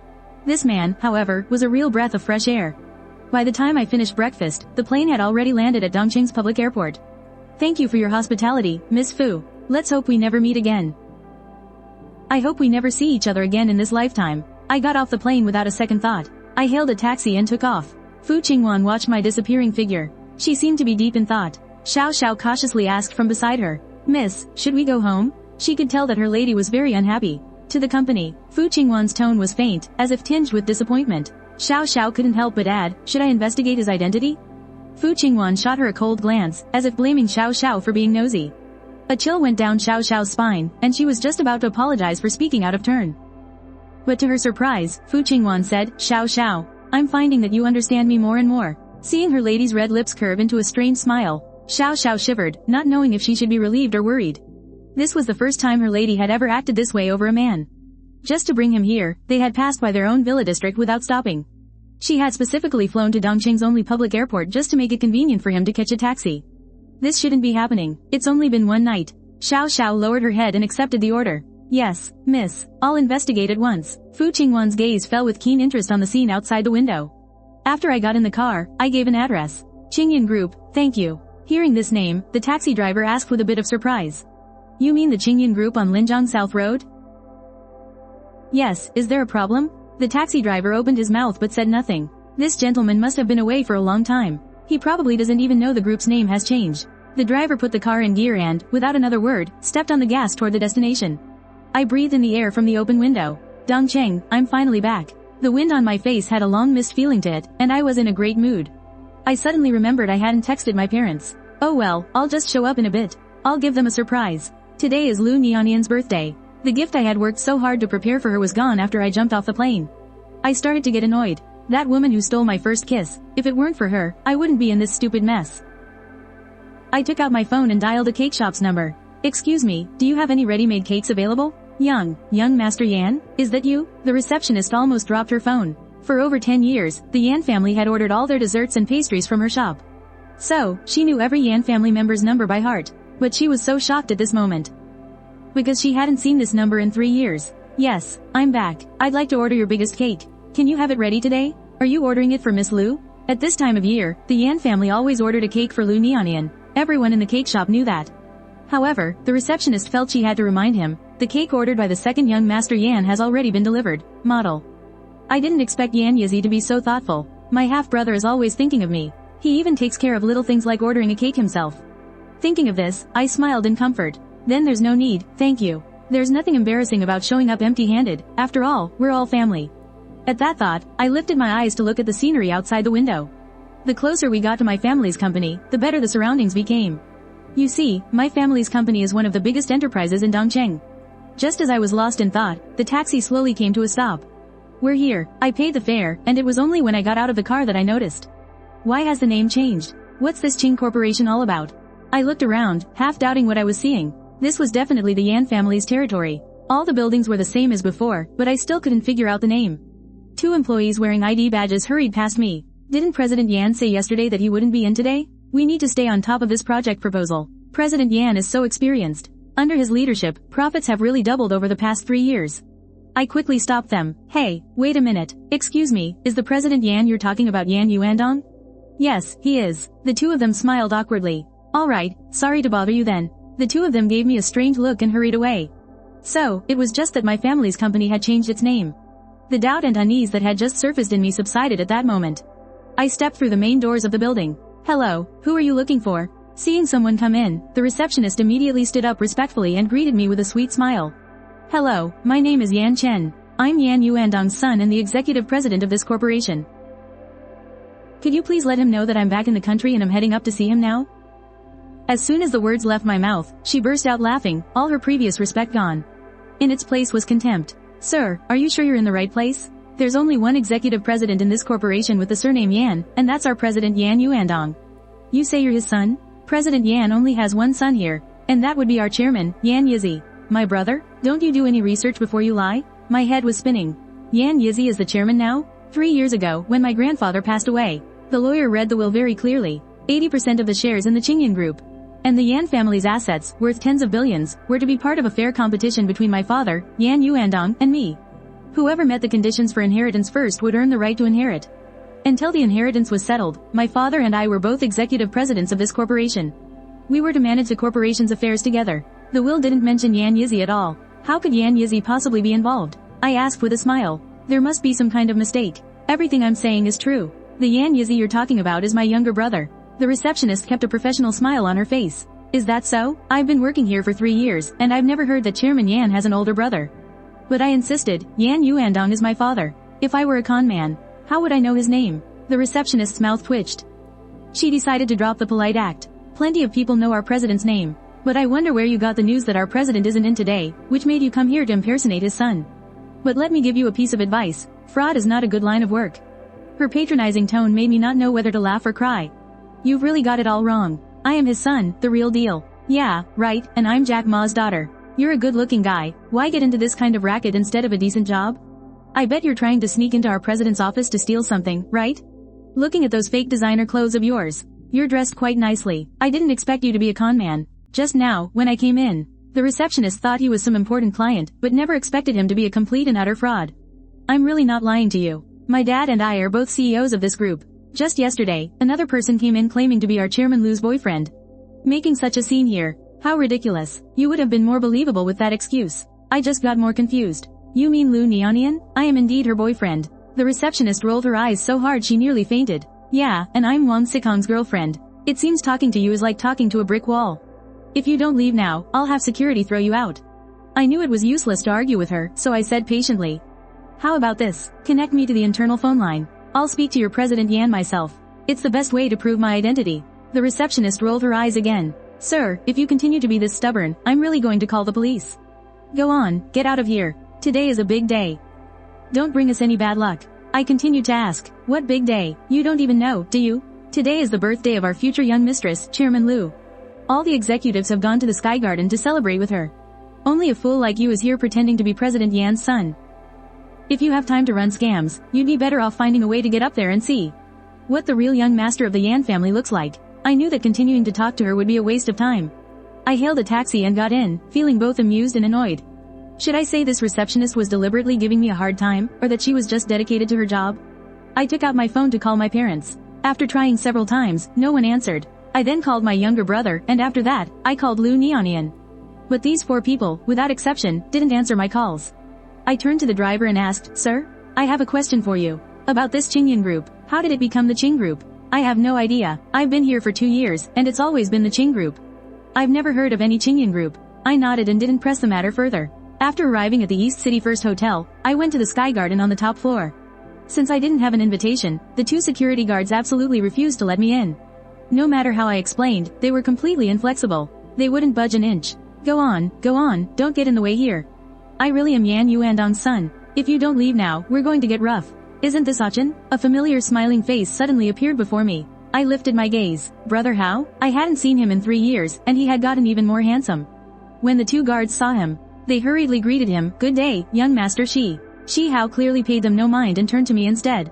This man, however, was a real breath of fresh air. By the time I finished breakfast, the plane had already landed at Dongqing's public airport. Thank you for your hospitality, Miss Fu. Let's hope we never meet again. I hope we never see each other again in this lifetime. I got off the plane without a second thought. I hailed a taxi and took off. Fu Qingwan watched my disappearing figure. She seemed to be deep in thought. Xiao Xiao cautiously asked from beside her, Miss, should we go home? She could tell that her lady was very unhappy. To the company, Fu Qingwan's tone was faint, as if tinged with disappointment. Xiao Xiao couldn't help but add, should I investigate his identity? Fu Qingwan shot her a cold glance, as if blaming Xiao Xiao for being nosy. A chill went down Xiao Xiao's spine, and she was just about to apologize for speaking out of turn. But to her surprise, Fu Qingwan said, Xiao Xiao, I'm finding that you understand me more and more. Seeing her lady's red lips curve into a strange smile, Xiao Xiao shivered, not knowing if she should be relieved or worried. This was the first time her lady had ever acted this way over a man. Just to bring him here, they had passed by their own villa district without stopping. She had specifically flown to Dongqing's only public airport just to make it convenient for him to catch a taxi. This shouldn't be happening. It's only been one night. Xiao Xiao lowered her head and accepted the order. Yes, miss. I'll investigate at once. Fu Qingwan's gaze fell with keen interest on the scene outside the window. After I got in the car, I gave an address. Qingyan Group, thank you. Hearing this name, the taxi driver asked with a bit of surprise. You mean the Qingyan Group on Linjiang South Road? Yes, is there a problem? The taxi driver opened his mouth but said nothing. This gentleman must have been away for a long time. He probably doesn't even know the group's name has changed. The driver put the car in gear and, without another word, stepped on the gas toward the destination. I breathed in the air from the open window. Dongqing, I'm finally back. The wind on my face had a long mist feeling to it, and I was in a great mood. I suddenly remembered I hadn't texted my parents. Oh well, I'll just show up in a bit. I'll give them a surprise. Today is Lu Nianian's birthday. The gift I had worked so hard to prepare for her was gone after I jumped off the plane. I started to get annoyed. That woman who stole my first kiss, if it weren't for her, I wouldn't be in this stupid mess. I took out my phone and dialed a cake shop's number. Excuse me, do you have any ready-made cakes available? Young Master Yan, is that you? The receptionist almost dropped her phone. For over 10 years, the Yan family had ordered all their desserts and pastries from her shop. So, she knew every Yan family member's number by heart. But she was so shocked at this moment. Because she hadn't seen this number in 3 years. Yes, I'm back. I'd like to order your biggest cake. Can you have it ready today? Are you ordering it for Miss Lu? At this time of year, the Yan family always ordered a cake for Lu Nianian. Everyone in the cake shop knew that. However, the receptionist felt she had to remind him, the cake ordered by the second young Master Yan has already been delivered. Model. I didn't expect Yan Yizi to be so thoughtful. My half-brother is always thinking of me. He even takes care of little things like ordering a cake himself. Thinking of this, I smiled in comfort. Then there's no need, thank you. There's nothing embarrassing about showing up empty-handed. After all, we're all family. At that thought, I lifted my eyes to look at the scenery outside the window. The closer we got to my family's company, the better the surroundings became. You see, my family's company is one of the biggest enterprises in Dongqing. Just as I was lost in thought, the taxi slowly came to a stop. We're here. I paid the fare, and it was only when I got out of the car that I noticed. Why has the name changed? What's this Qing Corporation all about? I looked around, half doubting what I was seeing. This was definitely the Yan family's territory. All the buildings were the same as before, but I still couldn't figure out the name. 2 employees wearing ID badges hurried past me. Didn't President Yan say yesterday that he wouldn't be in today? We need to stay on top of this project proposal. President Yan is so experienced. Under his leadership, profits have really doubled over the past 3 years. I quickly stopped them. Hey, wait a minute. Excuse me, is the President Yan you're talking about Yan Yuandong? Yes, he is. The 2 of them smiled awkwardly. Alright, sorry to bother you then. The 2 of them gave me a strange look and hurried away. So, it was just that my family's company had changed its name. The doubt and unease that had just surfaced in me subsided at that moment. I stepped through the main doors of the building. Hello, who are you looking for? Seeing someone come in, the receptionist immediately stood up respectfully and greeted me with a sweet smile. Hello, my name is Yan Chen. I'm Yan Yuandong's son and the executive president of this corporation. Could you please let him know that I'm back in the country and I'm heading up to see him now? As soon as the words left my mouth, she burst out laughing, all her previous respect gone. In its place was contempt. Sir, are you sure you're in the right place? There's only one executive president in this corporation with the surname Yan, and that's our president Yan Yuandong. You say you're his son? President Yan only has one son here, and that would be our chairman, Yan Yizi. My brother? Don't you do any research before you lie? My head was spinning. Yan Yizi is the chairman now? 3 years ago, when my grandfather passed away, The lawyer read the will very clearly. 80% of the shares in the Qingyan Group and the Yan family's assets, worth tens of billions, were to be part of a fair competition between my father, Yan Yuandong, and me. Whoever met the conditions for inheritance first would earn the right to inherit. Until the inheritance was settled, my father and I were both executive presidents of this corporation. We were to manage the corporation's affairs together. The will didn't mention Yan Yizi at all. How could Yan Yizi possibly be involved? I asked with a smile. There must be some kind of mistake. Everything I'm saying is true. The Yan Yizi you're talking about is my younger brother. The receptionist kept a professional smile on her face. Is that so? I've been working here for 3 years, and I've never heard that Chairman Yan has an older brother. But I insisted, Yan Yuandong is my father. If I were a con man, how would I know his name? The receptionist's mouth twitched. She decided to drop the polite act. Plenty of people know our president's name. But I wonder where you got the news that our president isn't in today, which made you come here to impersonate his son. But let me give you a piece of advice. Fraud is not a good line of work. Her patronizing tone made me not know whether to laugh or cry. You've really got it all wrong. I am his son, the real deal. Yeah, right, and I'm Jack Ma's daughter. You're a good-looking guy. Why get into this kind of racket instead of a decent job? I bet you're trying to sneak into our president's office to steal something, right? Looking at those fake designer clothes of yours. You're dressed quite nicely. I didn't expect you to be a con man. Just now, when I came in, the receptionist thought he was some important client, but never expected him to be a complete and utter fraud. I'm really not lying to you. My dad and I are both CEOs of this group. Just yesterday, another person came in claiming to be our Chairman Lu's boyfriend. Making such a scene here. How ridiculous. You would have been more believable with that excuse. I just got more confused. You mean Lu Nianian? I am indeed her boyfriend. The receptionist rolled her eyes so hard she nearly fainted. Yeah, and I'm Wang Sikong's girlfriend. It seems talking to you is like talking to a brick wall. If you don't leave now, I'll have security throw you out. I knew it was useless to argue with her, so I said patiently. How about this? Connect me to the internal phone line. I'll speak to your President Yan myself. It's the best way to prove my identity. The receptionist rolled her eyes again. Sir, if you continue to be this stubborn, I'm really going to call the police. Go on, get out of here. Today is a big day. Don't bring us any bad luck. I continued to ask, what big day? You don't even know, do you? Today is the birthday of our future young mistress, Chairman Lu. All the executives have gone to the Sky Garden to celebrate with her. Only a fool like you is here pretending to be President Yan's son. If you have time to run scams, you'd be better off finding a way to get up there and see what the real young master of the Yan family looks like. I knew that continuing to talk to her would be a waste of time. I hailed a taxi and got in, feeling both amused and annoyed. Should I say this receptionist was deliberately giving me a hard time, or that she was just dedicated to her job? I took out my phone to call my parents. After trying several times, no one answered. I then called my younger brother, and after that, I called Lu Nianian. But these 4 people, without exception, didn't answer my calls. I turned to the driver and asked, Sir, I have a question for you. About this Qingyan Group. How did it become the Qing Group? I have no idea. I've been here for 2 years, and it's always been the Qing Group. I've never heard of any Qingyan Group. I nodded and didn't press the matter further. After arriving at the East City First Hotel, I went to the Sky Garden on the top floor. Since I didn't have an invitation, the 2 security guards absolutely refused to let me in. No matter how I explained, they were completely inflexible. They wouldn't budge an inch. Go on, don't get in the way here. I really am Yan Yuandong's son. If you don't leave now, we're going to get rough. Isn't this Achin? A familiar smiling face suddenly appeared before me. I lifted my gaze. Brother Hao? I hadn't seen him in 3 years, and he had gotten even more handsome. When the 2 guards saw him, they hurriedly greeted him, Good day, young Master Shi. Shi Hao clearly paid them no mind and turned to me instead.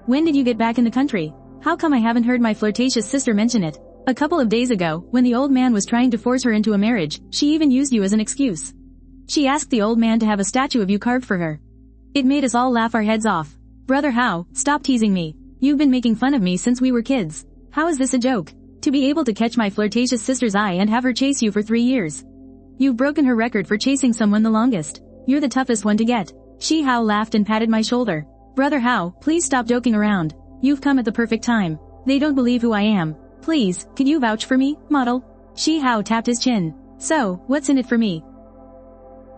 When did you get back in the country? How come I haven't heard my flirtatious sister mention it? A couple of days ago, when the old man was trying to force her into a marriage, she even used you as an excuse. She asked the old man to have a statue of you carved for her. It made us all laugh our heads off. Brother Hao, stop teasing me. You've been making fun of me since we were kids. How is this a joke? To be able to catch my flirtatious sister's eye and have her chase you for 3 years. You've broken her record for chasing someone the longest. You're the toughest one to get. Shi Hao laughed and patted my shoulder. Brother Hao, please stop joking around. You've come at the perfect time. They don't believe who I am. Please, could you vouch for me, model? Shi Hao tapped his chin. So, what's in it for me?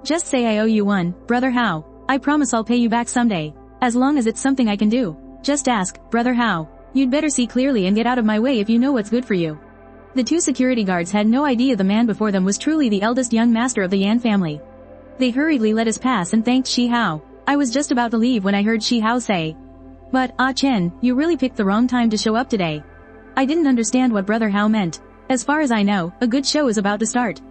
Just say I owe you one, Brother Hao. I promise I'll pay you back someday. As long as it's something I can do. Just ask, Brother Hao. You'd better see clearly and get out of my way if you know what's good for you. The 2 security guards had no idea the man before them was truly the eldest young master of the Yan family. They hurriedly let us pass and thanked Shi Hao. I was just about to leave when I heard Shi Hao say, But, Ah Chen, you really picked the wrong time to show up today. I didn't understand what Brother Hao meant. As far as I know, a good show is about to start.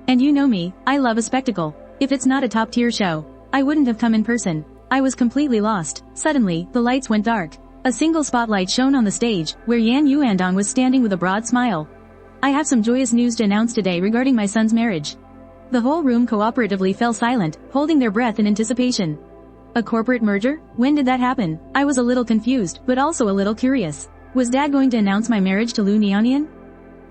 And you know me, I love a spectacle. If it's not a top-tier show, I wouldn't have come in person. I was completely lost. Suddenly, the lights went dark. A single spotlight shone on the stage, where Yan Yuandong was standing with a broad smile. I have some joyous news to announce today regarding my son's marriage. The whole room cooperatively fell silent, holding their breath in anticipation. A corporate merger? When did that happen? I was a little confused, but also a little curious. Was Dad going to announce my marriage to Lu Nianian?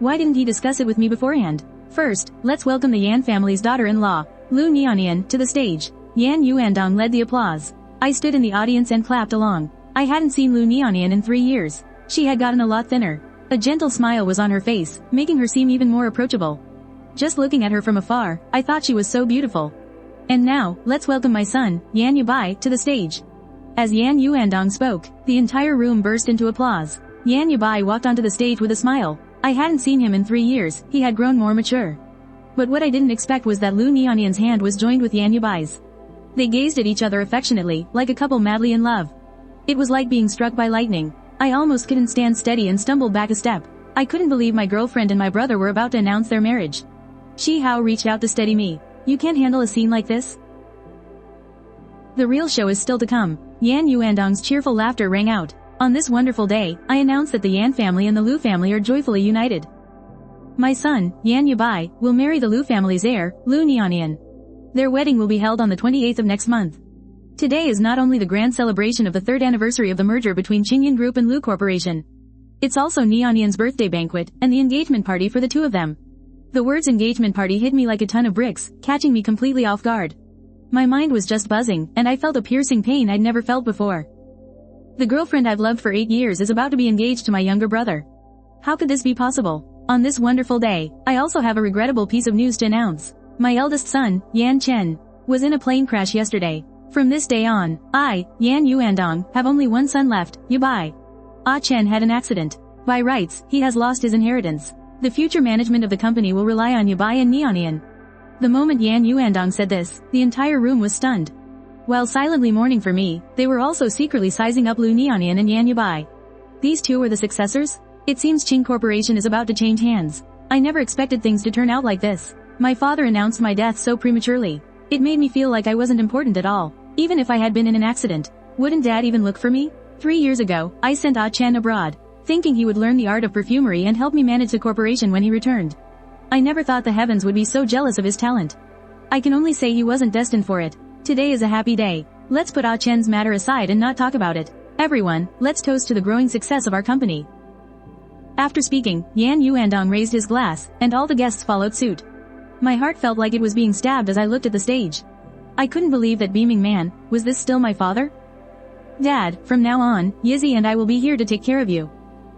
Why didn't he discuss it with me beforehand? First, let's welcome the Yan family's daughter-in-law, Lu Nianian, to the stage. Yan Yuandong led the applause. I stood in the audience and clapped along. I hadn't seen Lu Nianian in 3 years. She had gotten a lot thinner. A gentle smile was on her face, making her seem even more approachable. Just looking at her from afar, I thought she was so beautiful. And now, let's welcome my son, Yan Yubai, to the stage. As Yan Yuandong spoke, the entire room burst into applause. Yan Yubai walked onto the stage with a smile. I hadn't seen him in 3 years, he had grown more mature. But what I didn't expect was that Lu Nianian's hand was joined with Yan Yubai's. They gazed at each other affectionately, like a couple madly in love. It was like being struck by lightning. I almost couldn't stand steady and stumbled back a step. I couldn't believe my girlfriend and my brother were about to announce their marriage. Shi Hao reached out to steady me. You can't handle a scene like this? The real show is still to come. Yan Yuandong's cheerful laughter rang out. On this wonderful day, I announce that the Yan family and the Lu family are joyfully united. My son, Yan Yubai, will marry the Lu family's heir, Lu Nianian. Their wedding will be held on the 28th of next month. Today is not only the grand celebration of the 3rd anniversary of the merger between Qingyan Group and Lu Corporation. It's also Nianian's birthday banquet and the engagement party for the two of them. The words engagement party hit me like a ton of bricks, catching me completely off guard. My mind was just buzzing, and I felt a piercing pain I'd never felt before. The girlfriend I've loved for 8 years is about to be engaged to my younger brother. How could this be possible? On this wonderful day, I also have a regrettable piece of news to announce. My eldest son, Yan Chen, was in a plane crash yesterday. From this day on, I, Yan Yuandong, have only one son left, Yubai. Ah Chen had an accident. By rights, he has lost his inheritance. The future management of the company will rely on Yubai and Nianian. The moment Yan Yuandong said this, the entire room was stunned. While silently mourning for me, they were also secretly sizing up Lu Nianian and Yan Yubai. These two were the successors? It seems Qing Corporation is about to change hands. I never expected things to turn out like this. My father announced my death so prematurely. It made me feel like I wasn't important at all. Even if I had been in an accident, wouldn't Dad even look for me? 3 years ago, I sent Ah Chen abroad, thinking he would learn the art of perfumery and help me manage the corporation when he returned. I never thought the heavens would be so jealous of his talent. I can only say he wasn't destined for it. Today is a happy day. Let's put Ah Chen's matter aside and not talk about it. Everyone, let's toast to the growing success of our company. After speaking, Yan Yuandong raised his glass, and all the guests followed suit. My heart felt like it was being stabbed as I looked at the stage. I couldn't believe that beaming man, was this still my father? Dad, from now on, Yizzy and I will be here to take care of you.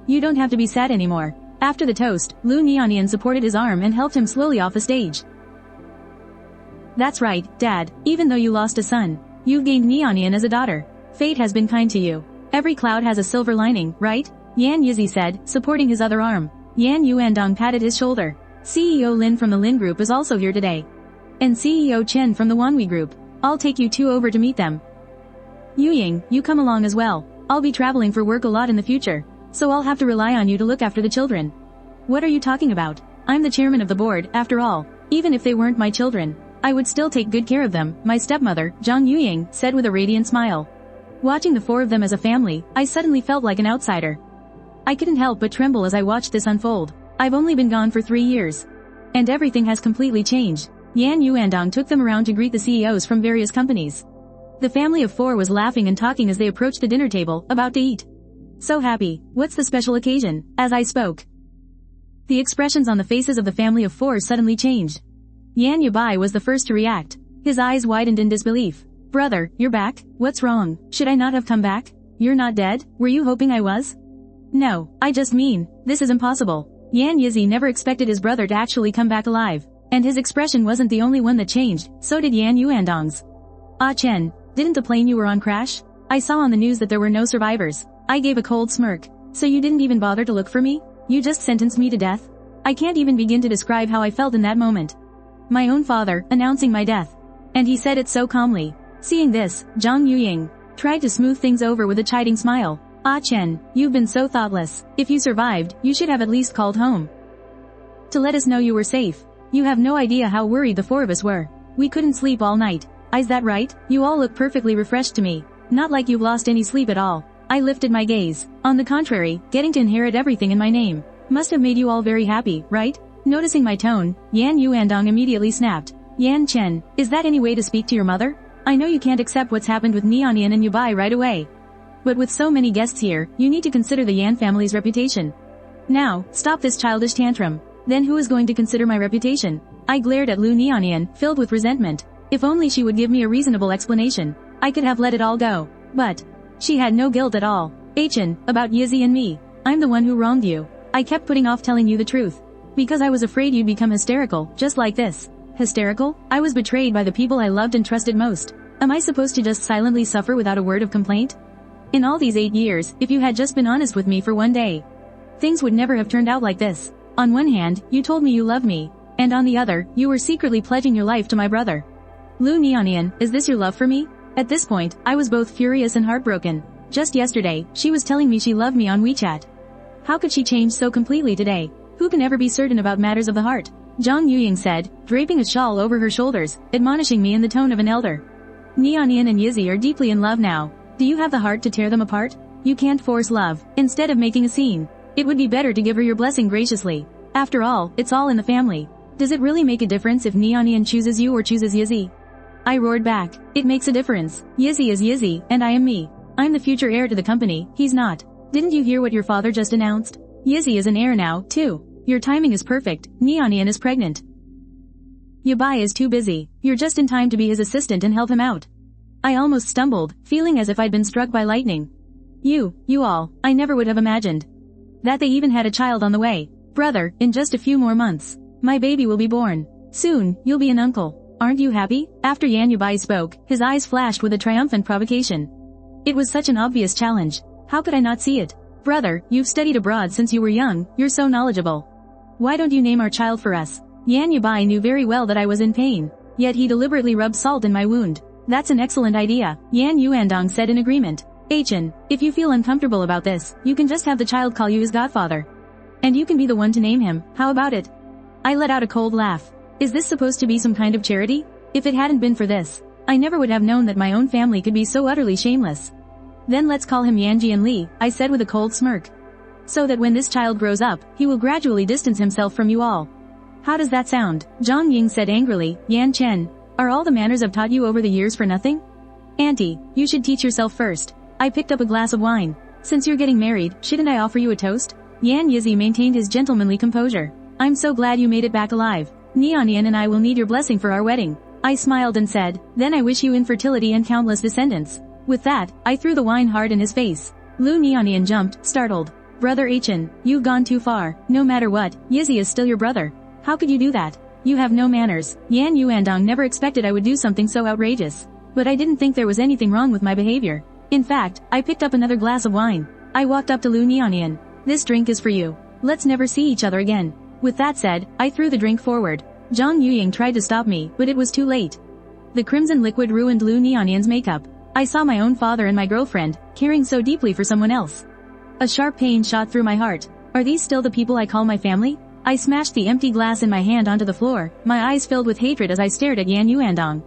You don't have to be sad anymore. After the toast, Lu Nianian supported his arm and helped him slowly off the stage. That's right, Dad, even though you lost a son, you've gained Nianian as a daughter. Fate has been kind to you. Every cloud has a silver lining, right? Yan Yizzy said, supporting his other arm. Yan Yuandong patted his shoulder. CEO Lin from the Lin Group is also here today. And CEO Chen from the Wanhui Group. I'll take you two over to meet them. Yu Ying, you come along as well. I'll be traveling for work a lot in the future, so I'll have to rely on you to look after the children. What are you talking about? I'm the chairman of the board, after all. Even if they weren't my children, I would still take good care of them, my stepmother, Zhang Yuying, said with a radiant smile. Watching the four of them as a family, I suddenly felt like an outsider. I couldn't help but tremble as I watched this unfold. I've only been gone for 3 years. And everything has completely changed. Yan Yuandong took them around to greet the CEOs from various companies. The family of four was laughing and talking as they approached the dinner table, about to eat. So happy. What's the special occasion? As I spoke, the expressions on the faces of the family of four suddenly changed. Yan Yubai was the first to react. His eyes widened in disbelief. Brother, you're back? What's wrong? Should I not have come back? You're not dead? Were you hoping I was? No, I just mean, this is impossible. Yan Yizzy never expected his brother to actually come back alive. And his expression wasn't the only one that changed, so did Yan Yuandong's. Ah Chen, didn't the plane you were on crash? I saw on the news that there were no survivors. I gave a cold smirk. So you didn't even bother to look for me? You just sentenced me to death? I can't even begin to describe how I felt in that moment. My own father, announcing my death. And he said it so calmly. Seeing this, Zhang Yuying tried to smooth things over with a chiding smile. Ah Chen, you've been so thoughtless. If you survived, you should have at least called home to let us know you were safe. You have no idea how worried the four of us were. We couldn't sleep all night. Is that right? You all look perfectly refreshed to me. Not like you've lost any sleep at all. I lifted my gaze. On the contrary, getting to inherit everything in my name must have made you all very happy, right? Noticing my tone, Yan Yuandong immediately snapped. Yan Chen, is that any way to speak to your mother? I know you can't accept what's happened with Neonian and Yubai right away. But with so many guests here, you need to consider the Yan family's reputation. Now, stop this childish tantrum. Then who is going to consider my reputation? I glared at Lu Neonian, filled with resentment. If only she would give me a reasonable explanation, I could have let it all go. But she had no guilt at all. Achin, about Yizzy and me. I'm the one who wronged you. I kept putting off telling you the truth. Because I was afraid you'd become hysterical, just like this. Hysterical? I was betrayed by the people I loved and trusted most. Am I supposed to just silently suffer without a word of complaint? In all these 8 years, if you had just been honest with me for one day, things would never have turned out like this. On one hand, you told me you loved me, and on the other, you were secretly pledging your life to my brother. Lu Neonian, is this your love for me? At this point, I was both furious and heartbroken. Just yesterday, she was telling me she loved me on WeChat. How could she change so completely today? Who can ever be certain about matters of the heart? Zhang Yuying said, draping a shawl over her shoulders, admonishing me in the tone of an elder. Neonian and Yizzy are deeply in love now. Do you have the heart to tear them apart? You can't force love. Instead of making a scene, it would be better to give her your blessing graciously. After all, it's all in the family. Does it really make a difference if Neonian chooses you or chooses Yizzy? I roared back. It makes a difference. Yizzy is Yizzy, and I am me. I'm the future heir to the company, he's not. Didn't you hear what your father just announced? Yizzy is an heir now, too. Your timing is perfect. Neonian is pregnant. Yubai is too busy. You're just in time to be his assistant and help him out. I almost stumbled, feeling as if I'd been struck by lightning. You all, I never would have imagined that they even had a child on the way. Brother, in just a few more months, my baby will be born. Soon, you'll be an uncle. Aren't you happy? After Yan Yubai spoke, his eyes flashed with a triumphant provocation. It was such an obvious challenge. How could I not see it? Brother, you've studied abroad since you were young, you're so knowledgeable. Why don't you name our child for us? Yan Yubai knew very well that I was in pain, yet he deliberately rubbed salt in my wound. That's an excellent idea, Yan Yuandong said in agreement. Achin, if you feel uncomfortable about this, you can just have the child call you his godfather. And you can be the one to name him, how about it? I let out a cold laugh. Is this supposed to be some kind of charity? If it hadn't been for this, I never would have known that my own family could be so utterly shameless. Then let's call him Yanjian Li, I said with a cold smirk. So that when this child grows up, he will gradually distance himself from you all. How does that sound? Zhang Ying said angrily. Yan Chen, are all the manners I've taught you over the years for nothing? Auntie, you should teach yourself first. I picked up a glass of wine. Since you're getting married, shouldn't I offer you a toast? Yan Yizzy maintained his gentlemanly composure. I'm so glad you made it back alive. Neonian and I will need your blessing for our wedding. I smiled and said, then I wish you infertility and countless descendants. With that, I threw the wine hard in his face. Lu Neonian jumped, startled. Brother Achin, you've gone too far. No matter what, Yizzy is still your brother. How could you do that? You have no manners. Yan Yuandong never expected I would do something so outrageous. But I didn't think there was anything wrong with my behavior. In fact, I picked up another glass of wine. I walked up to Lu Neonian. This drink is for you. Let's never see each other again. With that said, I threw the drink forward. Zhang Yuying tried to stop me, but it was too late. The crimson liquid ruined Lu Neonian's makeup. I saw my own father and my girlfriend, caring so deeply for someone else. A sharp pain shot through my heart. Are these still the people I call my family? I smashed the empty glass in my hand onto the floor, my eyes filled with hatred as I stared at Yan Yuandong.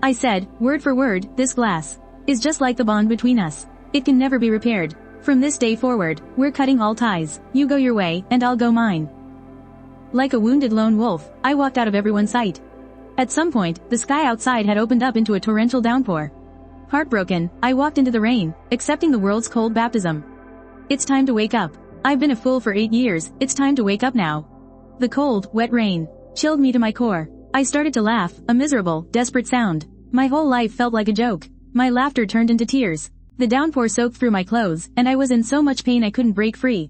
I said, word for word, this glass is just like the bond between us. It can never be repaired. From this day forward, we're cutting all ties. You go your way, and I'll go mine. Like a wounded lone wolf, I walked out of everyone's sight. At some point, the sky outside had opened up into a torrential downpour. Heartbroken, I walked into the rain, accepting the world's cold baptism. It's time to wake up. I've been a fool for 8 years, it's time to wake up now. The cold, wet rain chilled me to my core. I started to laugh, a miserable, desperate sound. My whole life felt like a joke. My laughter turned into tears. The downpour soaked through my clothes, and I was in so much pain I couldn't break free.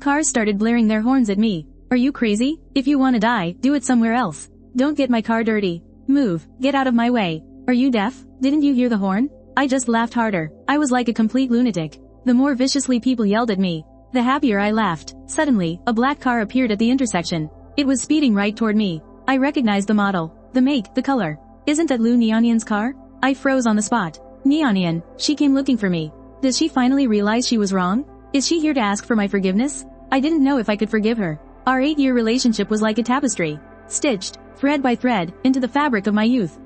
Cars started blaring their horns at me. Are you crazy? If you wanna die, do it somewhere else. Don't get my car dirty. Move, get out of my way. Are you deaf? Didn't you hear the horn? I just laughed harder. I was like a complete lunatic. The more viciously people yelled at me, the happier I laughed. Suddenly, a black car appeared at the intersection. It was speeding right toward me. I recognized the model, the make, the color. Isn't that Lu Neonian's car? I froze on the spot. Neonian, she came looking for me. Does she finally realize she was wrong? Is she here to ask for my forgiveness? I didn't know if I could forgive her. Our 8-year relationship was like a tapestry, stitched, thread by thread, into the fabric of my youth.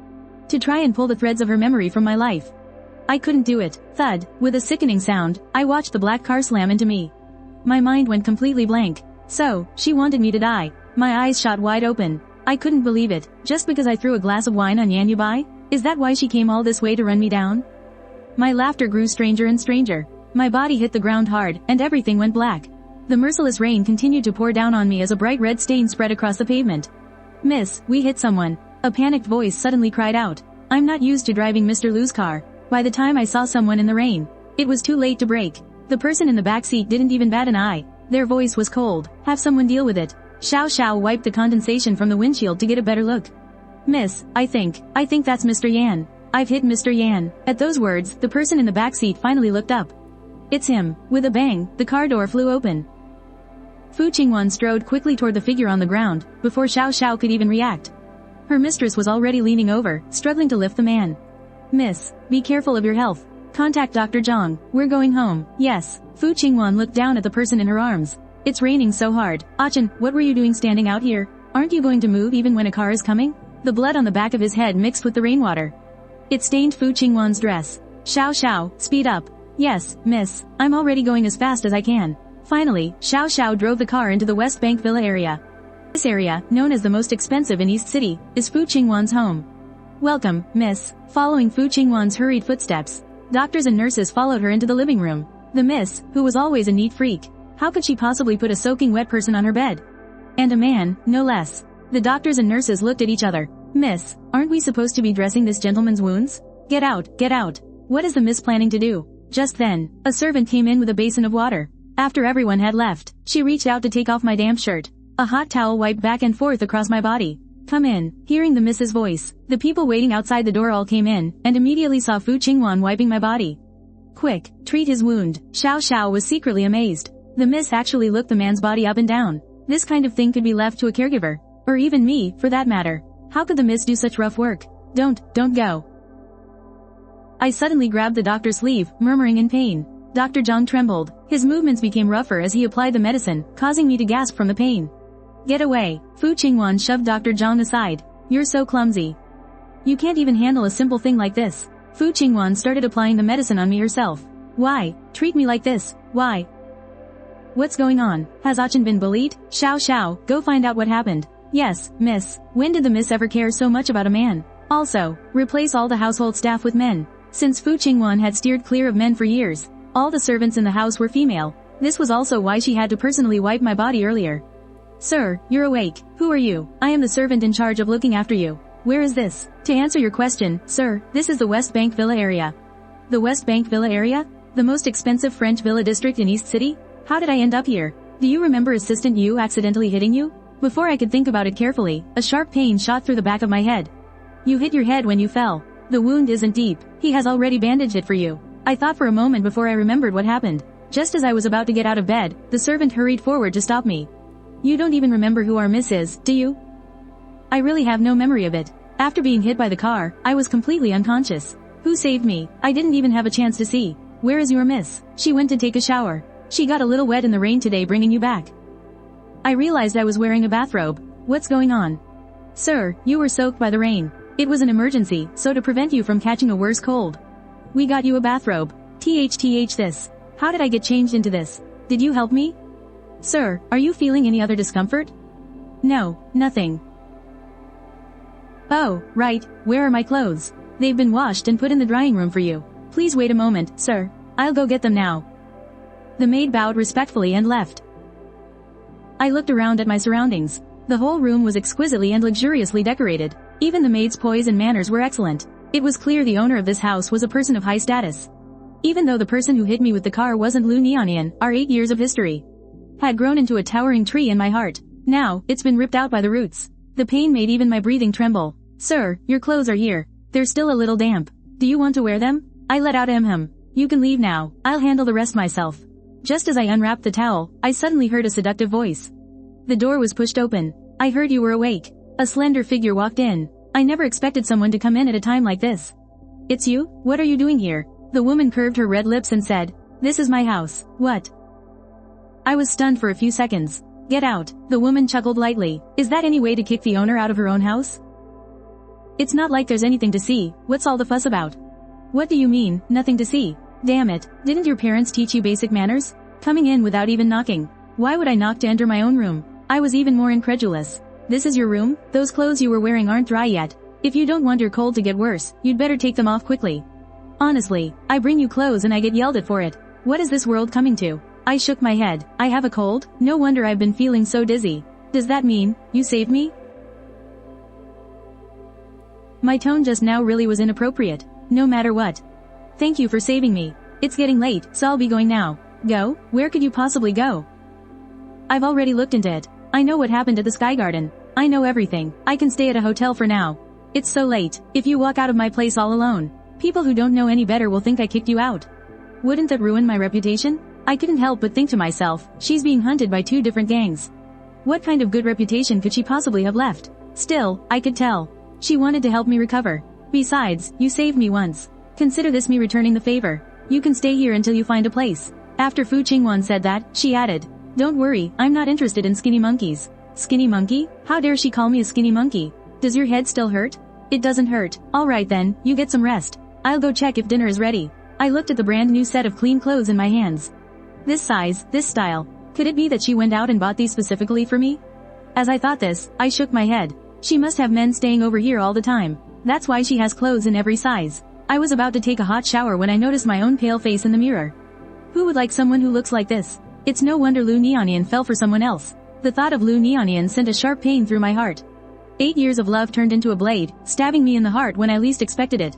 To try and pull the threads of her memory from my life I couldn't do it. Thud. With a sickening sound, I watched the black car slam into me. My mind went completely blank. So, she wanted me to die. My eyes shot wide open. I couldn't believe it. Just because I threw a glass of wine on Yanyubai? Is that why she came all this way to run me down? My laughter grew stranger and stranger. My body hit the ground hard, and everything went black. The merciless rain continued to pour down on me as a bright red stain spread across the pavement. Miss, we hit someone. A panicked voice suddenly cried out. I'm not used to driving Mr. Liu's car. By the time I saw someone in the rain, it was too late to brake. The person in the back seat didn't even bat an eye. Their voice was cold. Have someone deal with it. Xiao Xiao wiped the condensation from the windshield to get a better look. Miss, I think that's Mr. Yan. I've hit Mr. Yan. At those words, the person in the back seat finally looked up. It's him. With a bang, the car door flew open. Fu Qingwan strode quickly toward the figure on the ground, before Xiao Xiao could even react. Her mistress was already leaning over, struggling to lift the man. Miss, be careful of your health. Contact Dr. Zhang. We're going home. Yes. Fu Qingwan looked down at the person in her arms. It's raining so hard. Achin, what were you doing standing out here? Aren't you going to move even when a car is coming? The blood on the back of his head mixed with the rainwater. It stained Fu Qingwan's dress. Xiao Xiao, speed up. Yes, miss. I'm already going as fast as I can. Finally, Xiao Xiao drove the car into the West Bank Villa area. This area, known as the most expensive in East City, is Fu Qingwan's home. Welcome, miss. Following Fu Qingwan's hurried footsteps, doctors and nurses followed her into the living room. The miss, who was always a neat freak, how could she possibly put a soaking wet person on her bed? And a man, no less. The doctors and nurses looked at each other. Miss, aren't we supposed to be dressing this gentleman's wounds? Get out, get out. What is the miss planning to do? Just then, a servant came in with a basin of water. After everyone had left, she reached out to take off my damp shirt. A hot towel wiped back and forth across my body. Come in. Hearing the miss's voice, the people waiting outside the door all came in, and immediately saw Fu Qingwan wiping my body. Quick, treat his wound. Xiao Xiao was secretly amazed. The miss actually looked the man's body up and down. This kind of thing could be left to a caregiver. Or even me, for that matter. How could the miss do such rough work? Don't go. I suddenly grabbed the doctor's sleeve, murmuring in pain. Dr. Zhang trembled. His movements became rougher as he applied the medicine, causing me to gasp from the pain. Get away. Fu Qingwan shoved Dr. Zhang aside. You're so clumsy. You can't even handle a simple thing like this. Fu Qingwan started applying the medicine on me herself. Why? Treat me like this. Why? What's going on? Has Achin been bullied? Xiao Xiao, go find out what happened. Yes, miss. When did the miss ever care so much about a man? Also, replace all the household staff with men. Since Fu Qingwan had steered clear of men for years, all the servants in the house were female. This was also why she had to personally wipe my body earlier. Sir, you're awake. Who are you? I am the servant in charge of looking after you. Where is this? To answer your question, sir, this is the West Bank Villa area. The West Bank Villa area? The most expensive French villa district in East City? How did I end up here? Do you remember Assistant Yu accidentally hitting you? Before I could think about it carefully, a sharp pain shot through the back of my head. You hit your head when you fell. The wound isn't deep. He has already bandaged it for you. I thought for a moment before I remembered what happened. Just as I was about to get out of bed, the servant hurried forward to stop me. You don't even remember who our miss is, do you? I really have no memory of it. After being hit by the car, I was completely unconscious. Who saved me? I didn't even have a chance to see. Where is your miss? She went to take a shower. She got a little wet in the rain today bringing you back. I realized I was wearing a bathrobe. What's going on? Sir, you were soaked by the rain. It was an emergency, so to prevent you from catching a worse cold, we got you a bathrobe. THTH this. How did I get changed into this? Did you help me? Sir, are you feeling any other discomfort? No, nothing. Oh, right, where are my clothes? They've been washed and put in the drying room for you. Please wait a moment, sir. I'll go get them now. The maid bowed respectfully and left. I looked around at my surroundings. The whole room was exquisitely and luxuriously decorated. Even the maid's poise and manners were excellent. It was clear the owner of this house was a person of high status. Even though the person who hit me with the car wasn't Lu Nianian, our 8 years of history had grown into a towering tree in my heart. Now, it's been ripped out by the roots. The pain made even my breathing tremble. Sir, your clothes are here. They're still a little damp. Do you want to wear them? I let out ahem. You can leave now. I'll handle the rest myself. Just as I unwrapped the towel, I suddenly heard a seductive voice. The door was pushed open. I heard you were awake. A slender figure walked in. I never expected someone to come in at a time like this. It's you? What are you doing here? The woman curved her red lips and said, This is my house. What? I was stunned for a few seconds. Get out. The woman chuckled lightly. Is that any way to kick the owner out of her own house? It's not like there's anything to see. What's all the fuss about? What do you mean, nothing to see? Damn it, didn't your parents teach you basic manners? Coming in without even knocking. Why would I knock to enter my own room? I was even more incredulous. This is your room? Those clothes you were wearing aren't dry yet. If you don't want your cold to get worse, you'd better take them off quickly. Honestly, I bring you clothes and I get yelled at for it. What is this world coming to? I shook my head. I have a cold? No wonder I've been feeling so dizzy. Does that mean, you saved me? My tone just now really was inappropriate. No matter what. Thank you for saving me. It's getting late, so I'll be going now. Go? Where could you possibly go? I've already looked into it. I know what happened at the Sky Garden. I know everything. I can stay at a hotel for now. It's so late. If you walk out of my place all alone, people who don't know any better will think I kicked you out. Wouldn't that ruin my reputation? I couldn't help but think to myself, she's being hunted by 2 different gangs. What kind of good reputation could she possibly have left? Still, I could tell. She wanted to help me recover. Besides, you saved me once. Consider this me returning the favor. You can stay here until you find a place. After Fu Qingwan said that, she added, don't worry, I'm not interested in skinny monkeys. Skinny monkey? How dare she call me a skinny monkey? Does your head still hurt? It doesn't hurt. Alright then, you get some rest. I'll go check if dinner is ready. I looked at the brand new set of clean clothes in my hands. This size, this style. Could it be that she went out and bought these specifically for me? As I thought this, I shook my head. She must have men staying over here all the time. That's why she has clothes in every size. I was about to take a hot shower when I noticed my own pale face in the mirror. Who would like someone who looks like this? It's no wonder Lu Nianian fell for someone else. The thought of Lu Nianian sent a sharp pain through my heart. 8 years of love turned into a blade, stabbing me in the heart when I least expected it.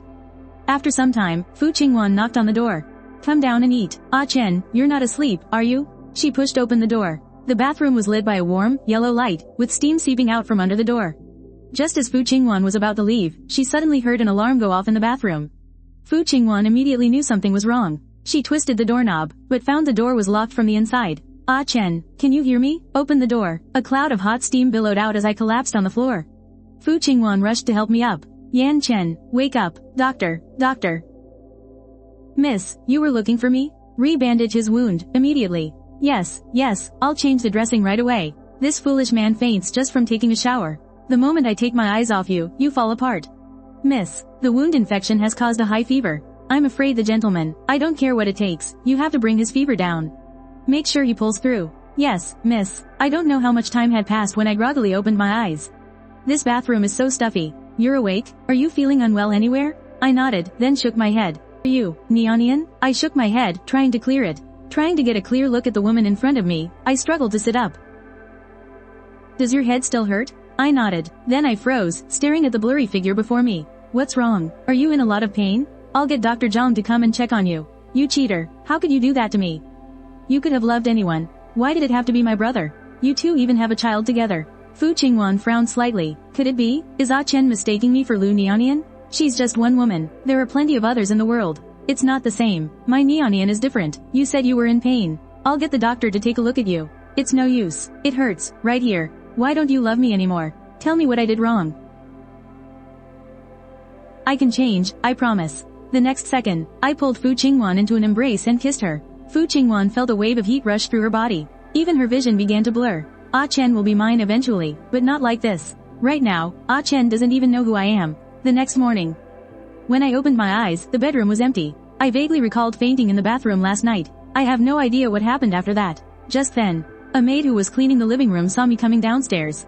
After some time, Fu Qingwan knocked on the door. Come down and eat. Ah Chen, you're not asleep, are you? She pushed open the door. The bathroom was lit by a warm, yellow light, with steam seeping out from under the door. Just as Fu Qingwan was about to leave, she suddenly heard an alarm go off in the bathroom. Fu Qingwan immediately knew something was wrong. She twisted the doorknob, but found the door was locked from the inside. Ah Chen, can you hear me? Open the door. A cloud of hot steam billowed out as I collapsed on the floor. Fu Qingwan rushed to help me up. Yan Chen, wake up. Doctor, doctor. Miss, you were looking for me? Re-bandage his wound, immediately. Yes, I'll change the dressing right away. This foolish man faints just from taking a shower. The moment I take my eyes off you, you fall apart. Miss, the wound infection has caused a high fever. I'm afraid the gentleman, I don't care what it takes, you have to bring his fever down. Make sure he pulls through. Yes, miss. I don't know how much time had passed when I groggily opened my eyes. This bathroom is so stuffy. You're awake? Are you feeling unwell anywhere? I nodded, then shook my head. Are you, Nianian? I shook my head, trying to clear it. Trying to get a clear look at the woman in front of me, I struggled to sit up. Does your head still hurt? I nodded. Then I froze, staring at the blurry figure before me. What's wrong? Are you in a lot of pain? I'll get Dr. Zhang to come and check on you. You cheater. How could you do that to me? You could have loved anyone. Why did it have to be my brother? You two even have a child together. Fu Qingwan frowned slightly. Could it be? Is Ah Chen mistaking me for Lu Nianian? She's just one woman. There are plenty of others in the world. It's not the same. My Nianian is different. You said you were in pain. I'll get the doctor to take a look at you. It's no use. It hurts, right here. Why don't you love me anymore? Tell me what I did wrong. I can change, I promise. The next second, I pulled Fu Qingwan into an embrace and kissed her. Fu Qingwan felt a wave of heat rush through her body. Even her vision began to blur. Ah Chen will be mine eventually, but not like this. Right now, Ah Chen doesn't even know who I am. The next morning, when I opened my eyes, the bedroom was empty. I vaguely recalled fainting in the bathroom last night. I have no idea what happened after that. Just then, a maid who was cleaning the living room saw me coming downstairs.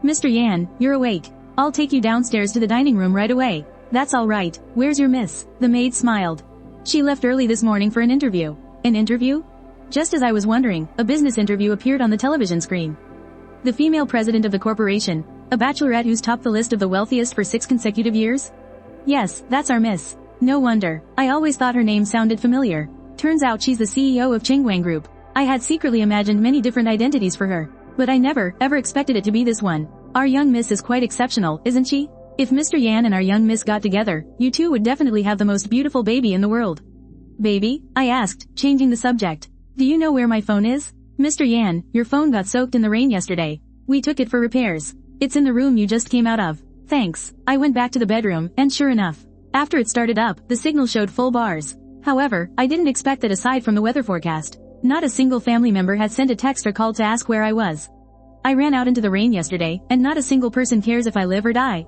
Mr. Yan, you're awake. I'll take you downstairs to the dining room right away. That's all right. Where's your miss? The maid smiled. She left early this morning for an interview. An interview? Just as I was wondering, a business interview appeared on the television screen. The female president of the corporation, a bachelorette who's topped the list of the wealthiest for 6 consecutive years? Yes, that's our miss. No wonder. I always thought her name sounded familiar. Turns out she's the CEO of Chengwang Group. I had secretly imagined many different identities for her. But I never, ever expected it to be this one. Our young miss is quite exceptional, isn't she? If Mr. Yan and our young miss got together, you two would definitely have the most beautiful baby in the world. Baby? I asked, changing the subject. Do you know where my phone is? Mr. Yan, your phone got soaked in the rain yesterday. We took it for repairs. It's in the room you just came out of. Thanks. I went back to the bedroom, and sure enough, after it started up, the signal showed full bars. However, I didn't expect that aside from the weather forecast, not a single family member had sent a text or called to ask where I was. I ran out into the rain yesterday, and not a single person cares if I live or die.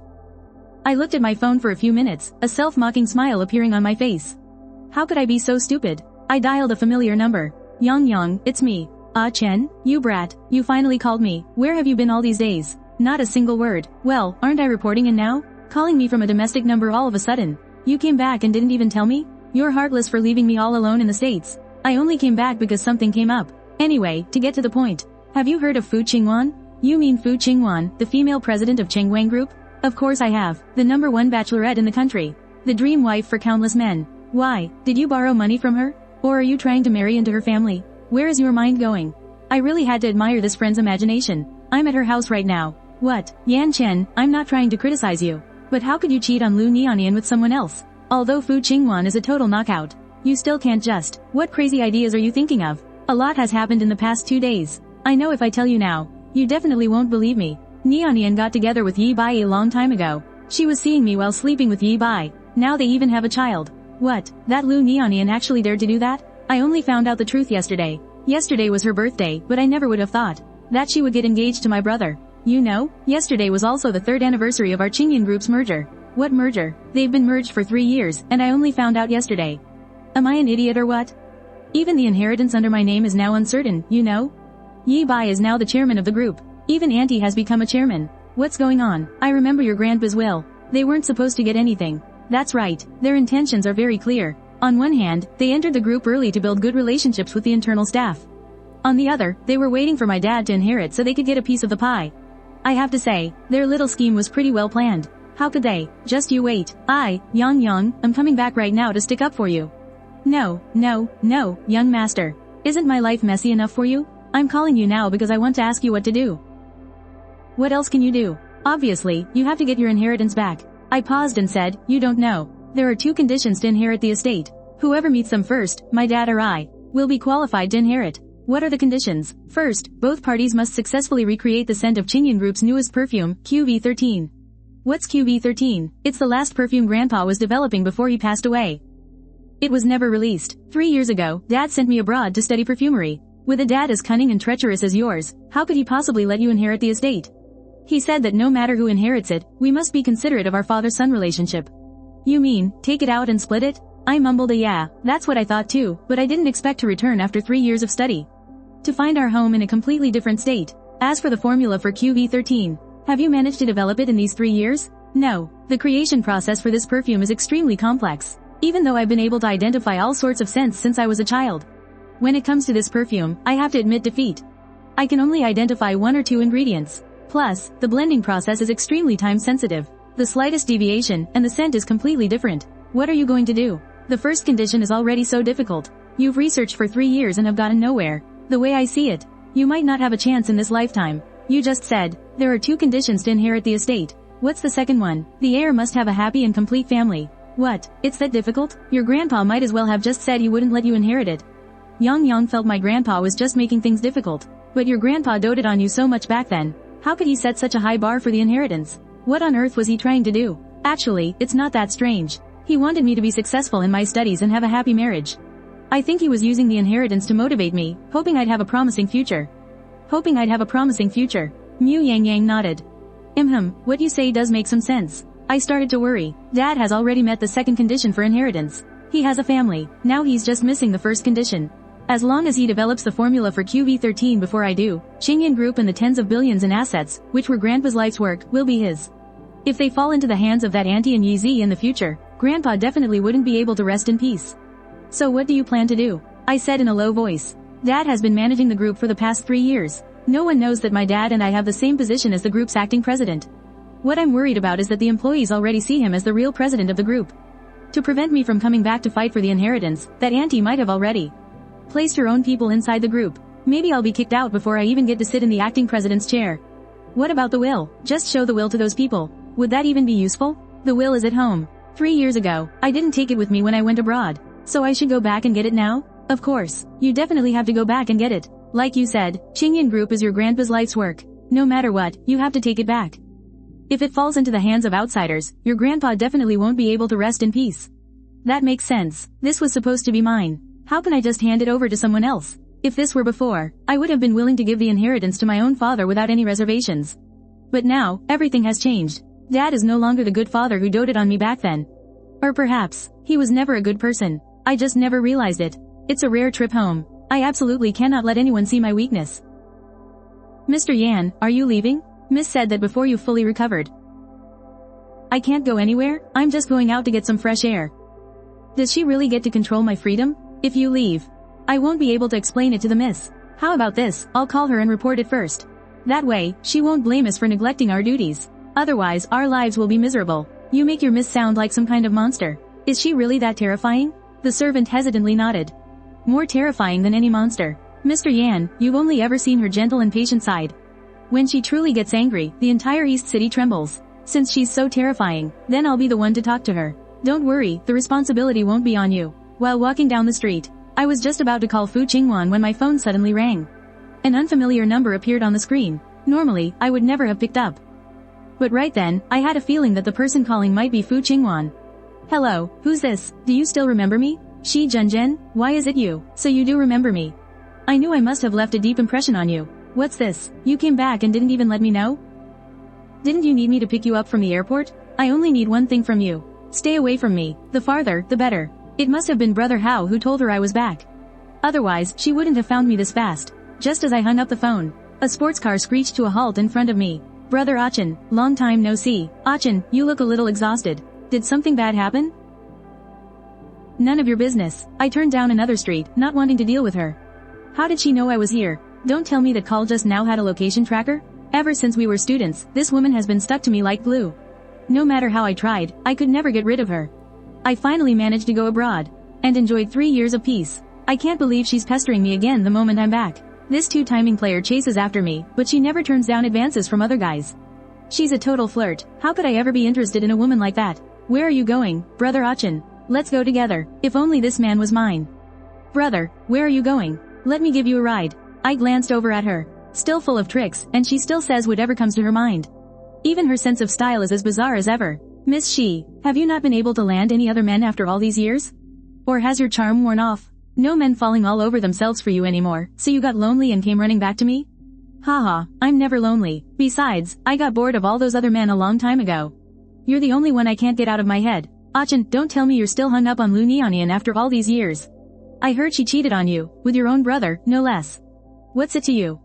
I looked at my phone for a few minutes, a self-mocking smile appearing on my face. How could I be so stupid? I dialed a familiar number. Yang, it's me. Ah Chen, you brat, you finally called me. Where have you been all these days? Not a single word. Well, aren't I reporting in now? Calling me from a domestic number all of a sudden. You came back and didn't even tell me? You're heartless for leaving me all alone in the States. I only came back because something came up. Anyway, to get to the point. Have you heard of Fu Qingwan? You mean Fu Qingwan, the female president of Chengwang Group? Of course I have. The #1 bachelorette in the country. The dream wife for countless men. Why, did you borrow money from her? Or are you trying to marry into her family? Where is your mind going? I really had to admire this friend's imagination. I'm at her house right now. What, Yan Chen, I'm not trying to criticize you. But how could you cheat on Lu Nianian with someone else? Although Fu Qingwan is a total knockout, you still can't just. What crazy ideas are you thinking of? A lot has happened in the past 2 days. I know if I tell you now, you definitely won't believe me. Nianian got together with Yi Bai a long time ago. She was seeing me while sleeping with Yi Bai. Now they even have a child. What, that Lu Nianian actually dared to do that? I only found out the truth yesterday. Yesterday was her birthday, but I never would have thought that she would get engaged to my brother. You know, yesterday was also the 3rd anniversary of our Qingyan Group's merger. What merger? They've been merged for 3 years, and I only found out yesterday. Am I an idiot or what? Even the inheritance under my name is now uncertain, you know? Yi Bai is now the chairman of the group. Even Auntie has become a chairman. What's going on? I remember your grandpa's will. They weren't supposed to get anything. That's right, their intentions are very clear. On one hand, they entered the group early to build good relationships with the internal staff. On the other, they were waiting for my dad to inherit so they could get a piece of the pie. I have to say, their little scheme was pretty well planned. How could they? Just you wait. Yang, I'm coming back right now to stick up for you. No, young master. Isn't my life messy enough for you? I'm calling you now because I want to ask you what to do. What else can you do? Obviously, you have to get your inheritance back. I paused and said, you don't know. There are 2 conditions to inherit the estate. Whoever meets them first, my dad or I, will be qualified to inherit. What are the conditions? First, both parties must successfully recreate the scent of Qingyan Group's newest perfume, QV13. What's QV13? It's the last perfume Grandpa was developing before he passed away. It was never released. 3 years ago, Dad sent me abroad to study perfumery. With a dad as cunning and treacherous as yours, how could he possibly let you inherit the estate? He said that no matter who inherits it, we must be considerate of our father-son relationship. You mean, take it out and split it? I mumbled a yeah, that's what I thought too, but I didn't expect to return after 3 years of study. To find our home in a completely different state. As for the formula for QV13, have you managed to develop it in these 3 years? No. The creation process for this perfume is extremely complex, even though I've been able to identify all sorts of scents since I was a child. When it comes to this perfume, I have to admit defeat. I can only identify 1 or 2 ingredients. Plus, the blending process is extremely time-sensitive. The slightest deviation, and the scent is completely different. What are you going to do? The first condition is already so difficult. You've researched for 3 years and have gotten nowhere. The way I see it, you might not have a chance in this lifetime. You just said, there are 2 conditions to inherit the estate. What's the second one? The heir must have a happy and complete family. What? It's that difficult? Your grandpa might as well have just said he wouldn't let you inherit it. Yang felt my grandpa was just making things difficult. But your grandpa doted on you so much back then. How could he set such a high bar for the inheritance? What on earth was he trying to do? Actually, it's not that strange. He wanted me to be successful in my studies and have a happy marriage. I think he was using the inheritance to motivate me, hoping I'd have a promising future. Mu Yang nodded. What you say does make some sense. I started to worry. Dad has already met the second condition for inheritance. He has a family. Now he's just missing the first condition. As long as he develops the formula for QV13 before I do, Qingyan Group and the tens of billions in assets, which were Grandpa's life's work, will be his. If they fall into the hands of that Auntie and Yi Zi in the future, Grandpa definitely wouldn't be able to rest in peace. So what do you plan to do? I said in a low voice. Dad has been managing the group for the past 3 years. No one knows that my dad and I have the same position as the group's acting president. What I'm worried about is that the employees already see him as the real president of the group. To prevent me from coming back to fight for the inheritance, that Auntie might have already placed her own people inside the group. Maybe I'll be kicked out before I even get to sit in the acting president's chair. What about the will? Just show the will to those people. Would that even be useful? The will is at home. 3 years ago, I didn't take it with me when I went abroad. So I should go back and get it now? Of course, you definitely have to go back and get it. Like you said, Qingyan Group is your grandpa's life's work. No matter what, you have to take it back. If it falls into the hands of outsiders, your grandpa definitely won't be able to rest in peace. That makes sense. This was supposed to be mine. How can I just hand it over to someone else? If this were before, I would have been willing to give the inheritance to my own father without any reservations. But now, everything has changed. Dad is no longer the good father who doted on me back then. Or perhaps, he was never a good person. I just never realized it. It's a rare trip home. I absolutely cannot let anyone see my weakness. Mr. Yan, are you leaving? Miss said that before you fully recovered. I can't go anywhere, I'm just going out to get some fresh air. Does she really get to control my freedom? If you leave, I won't be able to explain it to the miss. How about this, I'll call her and report it first. That way, she won't blame us for neglecting our duties. Otherwise, our lives will be miserable. You make your miss sound like some kind of monster. Is she really that terrifying? The servant hesitantly nodded. More terrifying than any monster. Mr. Yan, you've only ever seen her gentle and patient side. When she truly gets angry, the entire East City trembles. Since she's so terrifying, then I'll be the one to talk to her. Don't worry, the responsibility won't be on you. While walking down the street, I was just about to call Fu Qingwan when my phone suddenly rang. An unfamiliar number appeared on the screen. Normally, I would never have picked up. But right then, I had a feeling that the person calling might be Fu Qingwan. Hello, who's this? Do you still remember me? Shi Junzhen, why is it you? So you do remember me. I knew I must have left a deep impression on you. What's this? You came back and didn't even let me know? Didn't you need me to pick you up from the airport? I only need one thing from you. Stay away from me. The farther, the better. It must have been Brother Hao who told her I was back. Otherwise, she wouldn't have found me this fast. Just as I hung up the phone, a sports car screeched to a halt in front of me. Brother Achin, long time no see. Achin, you look a little exhausted. Did something bad happen? None of your business. I turned down another street, not wanting to deal with her. How did she know I was here? Don't tell me that Call just now had a location tracker? Ever since we were students, this woman has been stuck to me like glue. No matter how I tried, I could never get rid of her. I finally managed to go abroad. And enjoyed 3 years of peace. I can't believe she's pestering me again the moment I'm back. This two-timing player chases after me, but she never turns down advances from other guys. She's a total flirt. How could I ever be interested in a woman like that? Where are you going, Brother Achin? Let's go together. If only this man was mine. Brother, where are you going? Let me give you a ride. I glanced over at her. Still full of tricks, and she still says whatever comes to her mind. Even her sense of style is as bizarre as ever. Miss Shi, have you not been able to land any other men after all these years? Or has your charm worn off? No men falling all over themselves for you anymore, so you got lonely and came running back to me? Haha, I'm never lonely. Besides, I got bored of all those other men a long time ago. You're the only one I can't get out of my head. Achin, don't tell me you're still hung up on Lu Nianian after all these years. I heard she cheated on you, with your own brother, no less. What's it to you?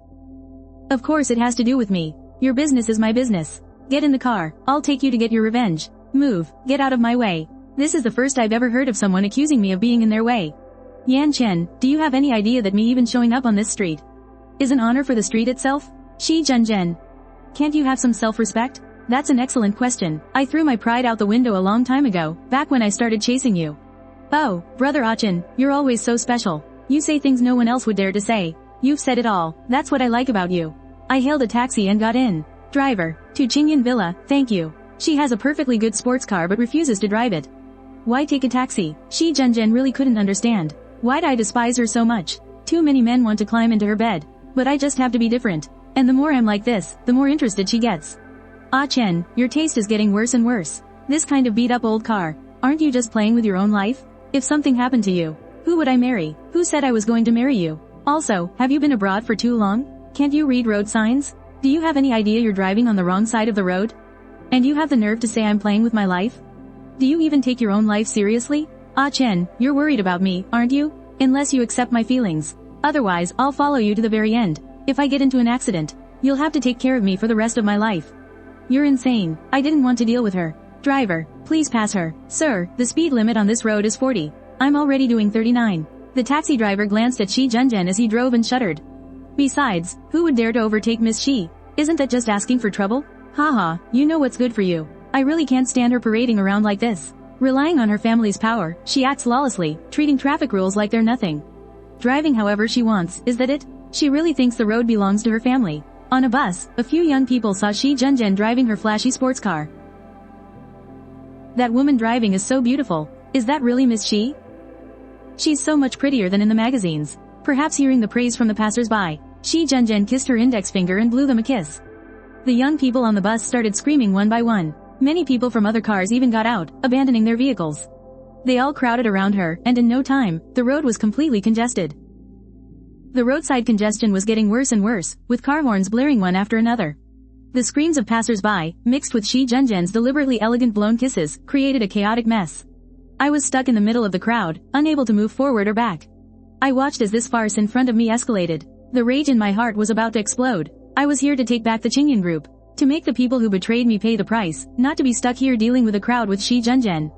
Of course it has to do with me. Your business is my business. Get in the car, I'll take you to get your revenge. Move, get out of my way. This is the first I've ever heard of someone accusing me of being in their way. Yan Chen, do you have any idea that me even showing up on this street is an honor for the street itself? Shi Junzhen. Can't you have some self-respect? That's an excellent question. I threw my pride out the window a long time ago, back when I started chasing you. Oh, Brother Achin, you're always so special. You say things no one else would dare to say. You've said it all. That's what I like about you. I hailed a taxi and got in. Driver, to Qingyan Villa, thank you. She has a perfectly good sports car but refuses to drive it. Why take a taxi? Shi Junzhen really couldn't understand. Why'd I despise her so much? Too many men want to climb into her bed. But I just have to be different. And the more I'm like this, the more interested she gets. Ah Chen, your taste is getting worse and worse. This kind of beat-up old car. Aren't you just playing with your own life? If something happened to you, who would I marry? Who said I was going to marry you? Also, have you been abroad for too long? Can't you read road signs? Do you have any idea you're driving on the wrong side of the road? And you have the nerve to say I'm playing with my life? Do you even take your own life seriously? Ah Chen, you're worried about me, aren't you? Unless you accept my feelings. Otherwise, I'll follow you to the very end. If I get into an accident, you'll have to take care of me for the rest of my life. You're insane. I didn't want to deal with her. Driver, please pass her. Sir, the speed limit on this road is 40. I'm already doing 39. The taxi driver glanced at Shi Junzhen as he drove and shuddered. Besides, who would dare to overtake Miss Shi? Isn't that just asking for trouble? Haha, you know what's good for you. I really can't stand her parading around like this. Relying on her family's power, she acts lawlessly, treating traffic rules like they're nothing. Driving however she wants, is that it? She really thinks the road belongs to her family. On a bus, a few young people saw Shi Junzhen driving her flashy sports car. That woman driving is so beautiful. Is that really Miss Shi? She's so much prettier than in the magazines. Perhaps hearing the praise from the passers-by, Shi Junzhen kissed her index finger and blew them a kiss. The young people on the bus started screaming one by one. Many people from other cars even got out, abandoning their vehicles. They all crowded around her, and in no time, the road was completely congested. The roadside congestion was getting worse and worse, with car horns blaring one after another. The screams of passers-by, mixed with Shi Junjian's deliberately elegant blown kisses, created a chaotic mess. I was stuck in the middle of the crowd, unable to move forward or back. I watched as this farce in front of me escalated. The rage in my heart was about to explode. I was here to take back the Qingyan group. To make the people who betrayed me pay the price, not to be stuck here dealing with a crowd with Shi Junjian.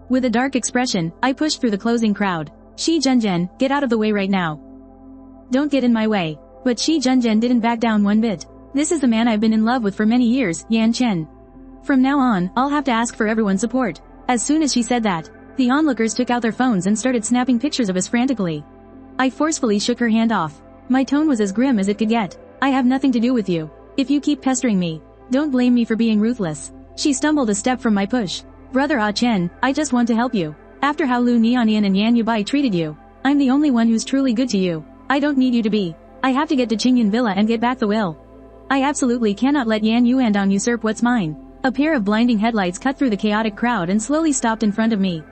With a dark expression, I pushed through the closing crowd. Shi Junjian, get out of the way right now. Don't get in my way. But Shi Junjian didn't back down one bit. This is the man I've been in love with for many years, Yan Chen. From now on, I'll have to ask for everyone's support. As soon as she said that, the onlookers took out their phones and started snapping pictures of us frantically. I forcefully shook her hand off. My tone was as grim as it could get. I have nothing to do with you. If you keep pestering me, don't blame me for being ruthless. She stumbled a step from my push. Brother Ah Chen, I just want to help you. After how Lu Nianian and Yan Yubai treated you, I'm the only one who's truly good to you. I don't need you to be. I have to get to Qingyan Villa and get back the will. I absolutely cannot let Yan Yuandong usurp what's mine. A pair of blinding headlights cut through the chaotic crowd and slowly stopped in front of me.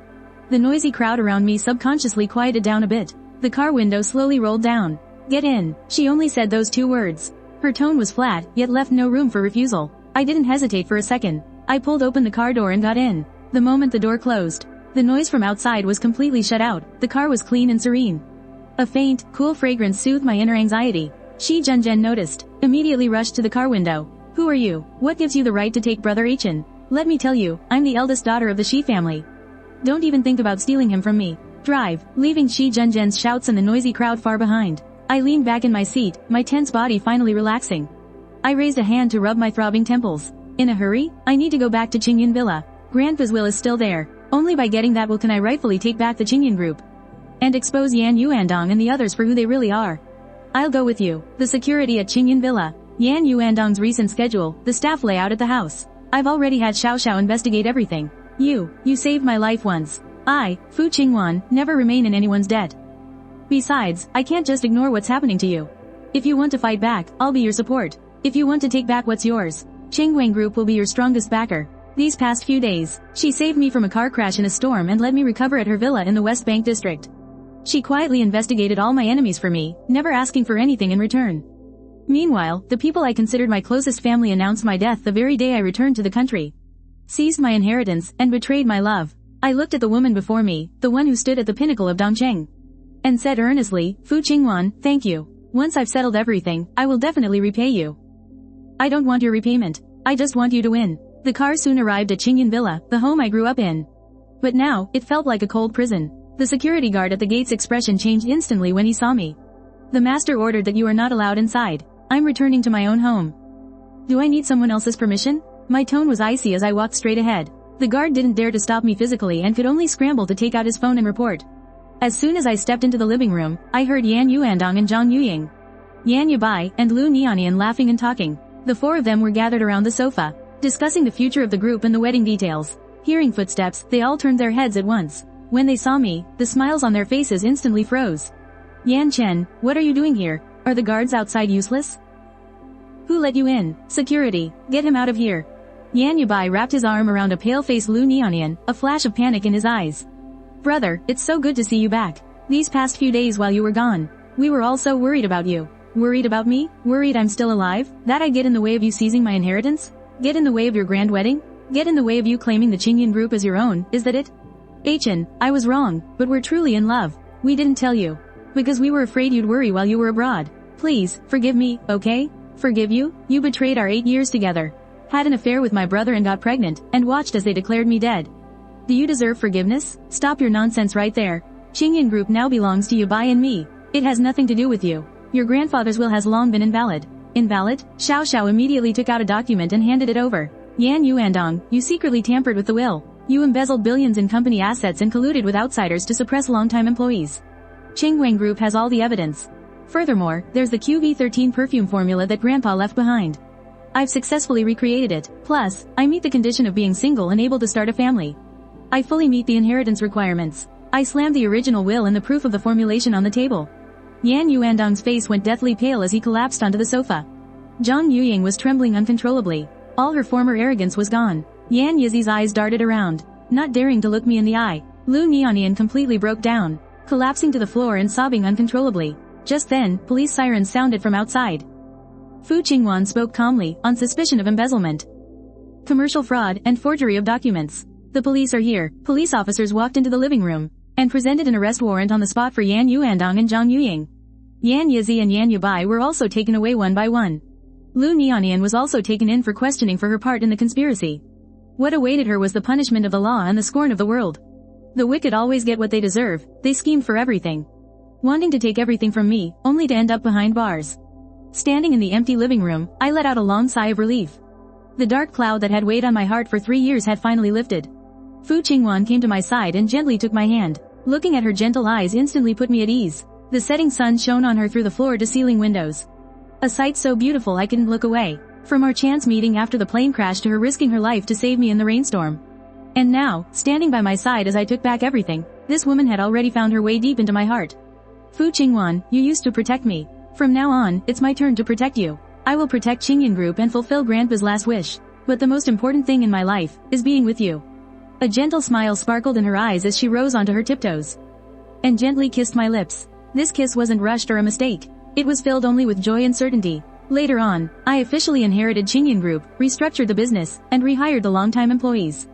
The noisy crowd around me subconsciously quieted down a bit. The car window slowly rolled down. Get in. She only said those 2 words. Her tone was flat, yet left no room for refusal. I didn't hesitate for a second. I pulled open the car door and got in. The moment the door closed, the noise from outside was completely shut out. The car was clean and serene. A faint, cool fragrance soothed my inner anxiety. Shi Junjian noticed, immediately rushed to the car window. Who are you? What gives you the right to take Brother Achin? Let me tell you, I'm the eldest daughter of the Shi family. Don't even think about stealing him from me. Drive, leaving Shi Junjian's shouts and the noisy crowd far behind. I leaned back in my seat, my tense body finally relaxing. I raised a hand to rub my throbbing temples. In a hurry, I need to go back to Qingyan Villa. Grandpa's will is still there. Only by getting that will can I rightfully take back the Qingyan group. And expose Yan Yuandong and the others for who they really are. I'll go with you. The security at Qingyan Villa, Yan Yuandong's recent schedule, the staff layout at the house. I've already had Xiao Xiao investigate everything. You saved my life once. I, Fu Qingwan, never remain in anyone's debt. Besides, I can't just ignore what's happening to you. If you want to fight back, I'll be your support. If you want to take back what's yours, Qingguang Group will be your strongest backer. These past few days, she saved me from a car crash in a storm and let me recover at her villa in the West Bank district. She quietly investigated all my enemies for me, never asking for anything in return. Meanwhile, the people I considered my closest family announced my death the very day I returned to the country. Seized my inheritance, and betrayed my love. I looked at the woman before me, the one who stood at the pinnacle of Dongcheng. And said earnestly, Fu Qingwan, thank you. Once I've settled everything, I will definitely repay you. I don't want your repayment. I just want you to win. The car soon arrived at Qingyan Villa, the home I grew up in. But now, it felt like a cold prison. The security guard at the gate's expression changed instantly when he saw me. The master ordered that you are not allowed inside. I'm returning to my own home. Do I need someone else's permission? My tone was icy as I walked straight ahead. The guard didn't dare to stop me physically and could only scramble to take out his phone and report. As soon as I stepped into the living room, I heard Yan Yuandong and Zhang Yuying, Yan Yubai, and Lu Nianian laughing and talking. The 4 of them were gathered around the sofa, discussing the future of the group and the wedding details. Hearing footsteps, they all turned their heads at once. When they saw me, the smiles on their faces instantly froze. Yan Chen, what are you doing here? Are the guards outside useless? Who let you in? Security, get him out of here. Yan Yubai wrapped his arm around a pale-faced Lu Nianian, a flash of panic in his eyes. Brother, it's so good to see you back. These past few days while you were gone, we were all so worried about you. Worried about me? Worried I'm still alive? That I get in the way of you seizing my inheritance? Get in the way of your grand wedding? Get in the way of you claiming the Qingyan group as your own, is that it? Achin, I was wrong, but we're truly in love. We didn't tell you. Because we were afraid you'd worry while you were abroad. Please, forgive me, okay? Forgive you? You betrayed our 8 years together. Had an affair with my brother and got pregnant, and watched as they declared me dead. Do you deserve forgiveness? Stop your nonsense right there. Qingyan group now belongs to Yubai and me. It has nothing to do with you. Your grandfather's will has long been invalid. Invalid? Xiao Xiao immediately took out a document and handed it over. Yan Yuandong, you secretly tampered with the will. You embezzled billions in company assets and colluded with outsiders to suppress longtime employees. Qingguang Group has all the evidence. Furthermore, there's the QV13 perfume formula that Grandpa left behind. I've successfully recreated it. Plus, I meet the condition of being single and able to start a family. I fully meet the inheritance requirements. I slammed the original will and the proof of the formulation on the table. Yan Yuandong's face went deathly pale as he collapsed onto the sofa. Zhang Yuying was trembling uncontrollably. All her former arrogance was gone. Yan Yizi's eyes darted around, not daring to look me in the eye. Lu Nianian completely broke down, collapsing to the floor and sobbing uncontrollably. Just then, police sirens sounded from outside. Fu Qingwan spoke calmly, on suspicion of embezzlement, commercial fraud, and forgery of documents. The police are here. Police officers walked into the living room and presented an arrest warrant on the spot for Yan Yuandong and Zhang Yuying. Yan Yizi and Yan Yubai were also taken away one by one. Lu Nianian was also taken in for questioning for her part in the conspiracy. What awaited her was the punishment of the law and the scorn of the world. The wicked always get what they deserve. They schemed for everything, wanting to take everything from me, only to end up behind bars. Standing in the empty living room, I let out a long sigh of relief. The dark cloud that had weighed on my heart for 3 years had finally lifted. Fu Qingwan came to my side and gently took my hand. Looking at her gentle eyes instantly put me at ease. The setting sun shone on her through the floor-to-ceiling windows. A sight so beautiful I couldn't look away. From our chance meeting after the plane crash to her risking her life to save me in the rainstorm. And now, standing by my side as I took back everything, this woman had already found her way deep into my heart. Fu Qingwan, you used to protect me. From now on, it's my turn to protect you. I will protect Qingyan Group and fulfill Grandpa's last wish. But the most important thing in my life is being with you. A gentle smile sparkled in her eyes as she rose onto her tiptoes and gently kissed my lips. This kiss wasn't rushed or a mistake. It was filled only with joy and certainty. Later on, I officially inherited Qingyan Group, restructured the business, and rehired the longtime employees,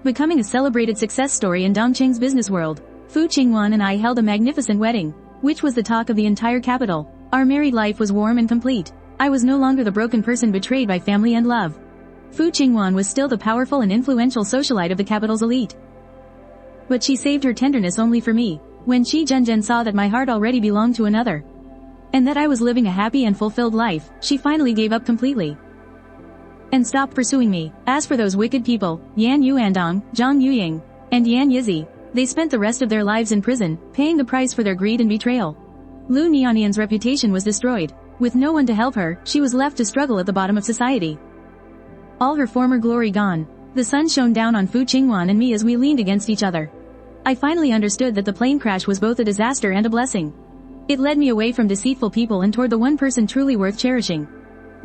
becoming a celebrated success story in Dongqing's business world. Fu Qingwan and I held a magnificent wedding, which was the talk of the entire capital. Our married life was warm and complete. I was no longer the broken person betrayed by family and love. Fu Qingwan was still the powerful and influential socialite of the capital's elite. But she saved her tenderness only for me. When Shi Zhenzhen saw that my heart already belonged to another, and that I was living a happy and fulfilled life, she finally gave up completely and stopped pursuing me. As for those wicked people, Yan Yuandong, Zhang Yuying, and Yan Yizi, they spent the rest of their lives in prison, paying the price for their greed and betrayal. Lu Nianian's reputation was destroyed. With no one to help her, she was left to struggle at the bottom of society. All her former glory gone. The sun shone down on Fu Qingwan and me as we leaned against each other. I finally understood that the plane crash was both a disaster and a blessing. It led me away from deceitful people and toward the one person truly worth cherishing.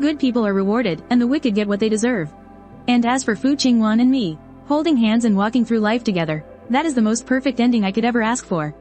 Good people are rewarded, and the wicked get what they deserve. And as for Fu Qingwan and me, holding hands and walking through life together, that is the most perfect ending I could ever ask for.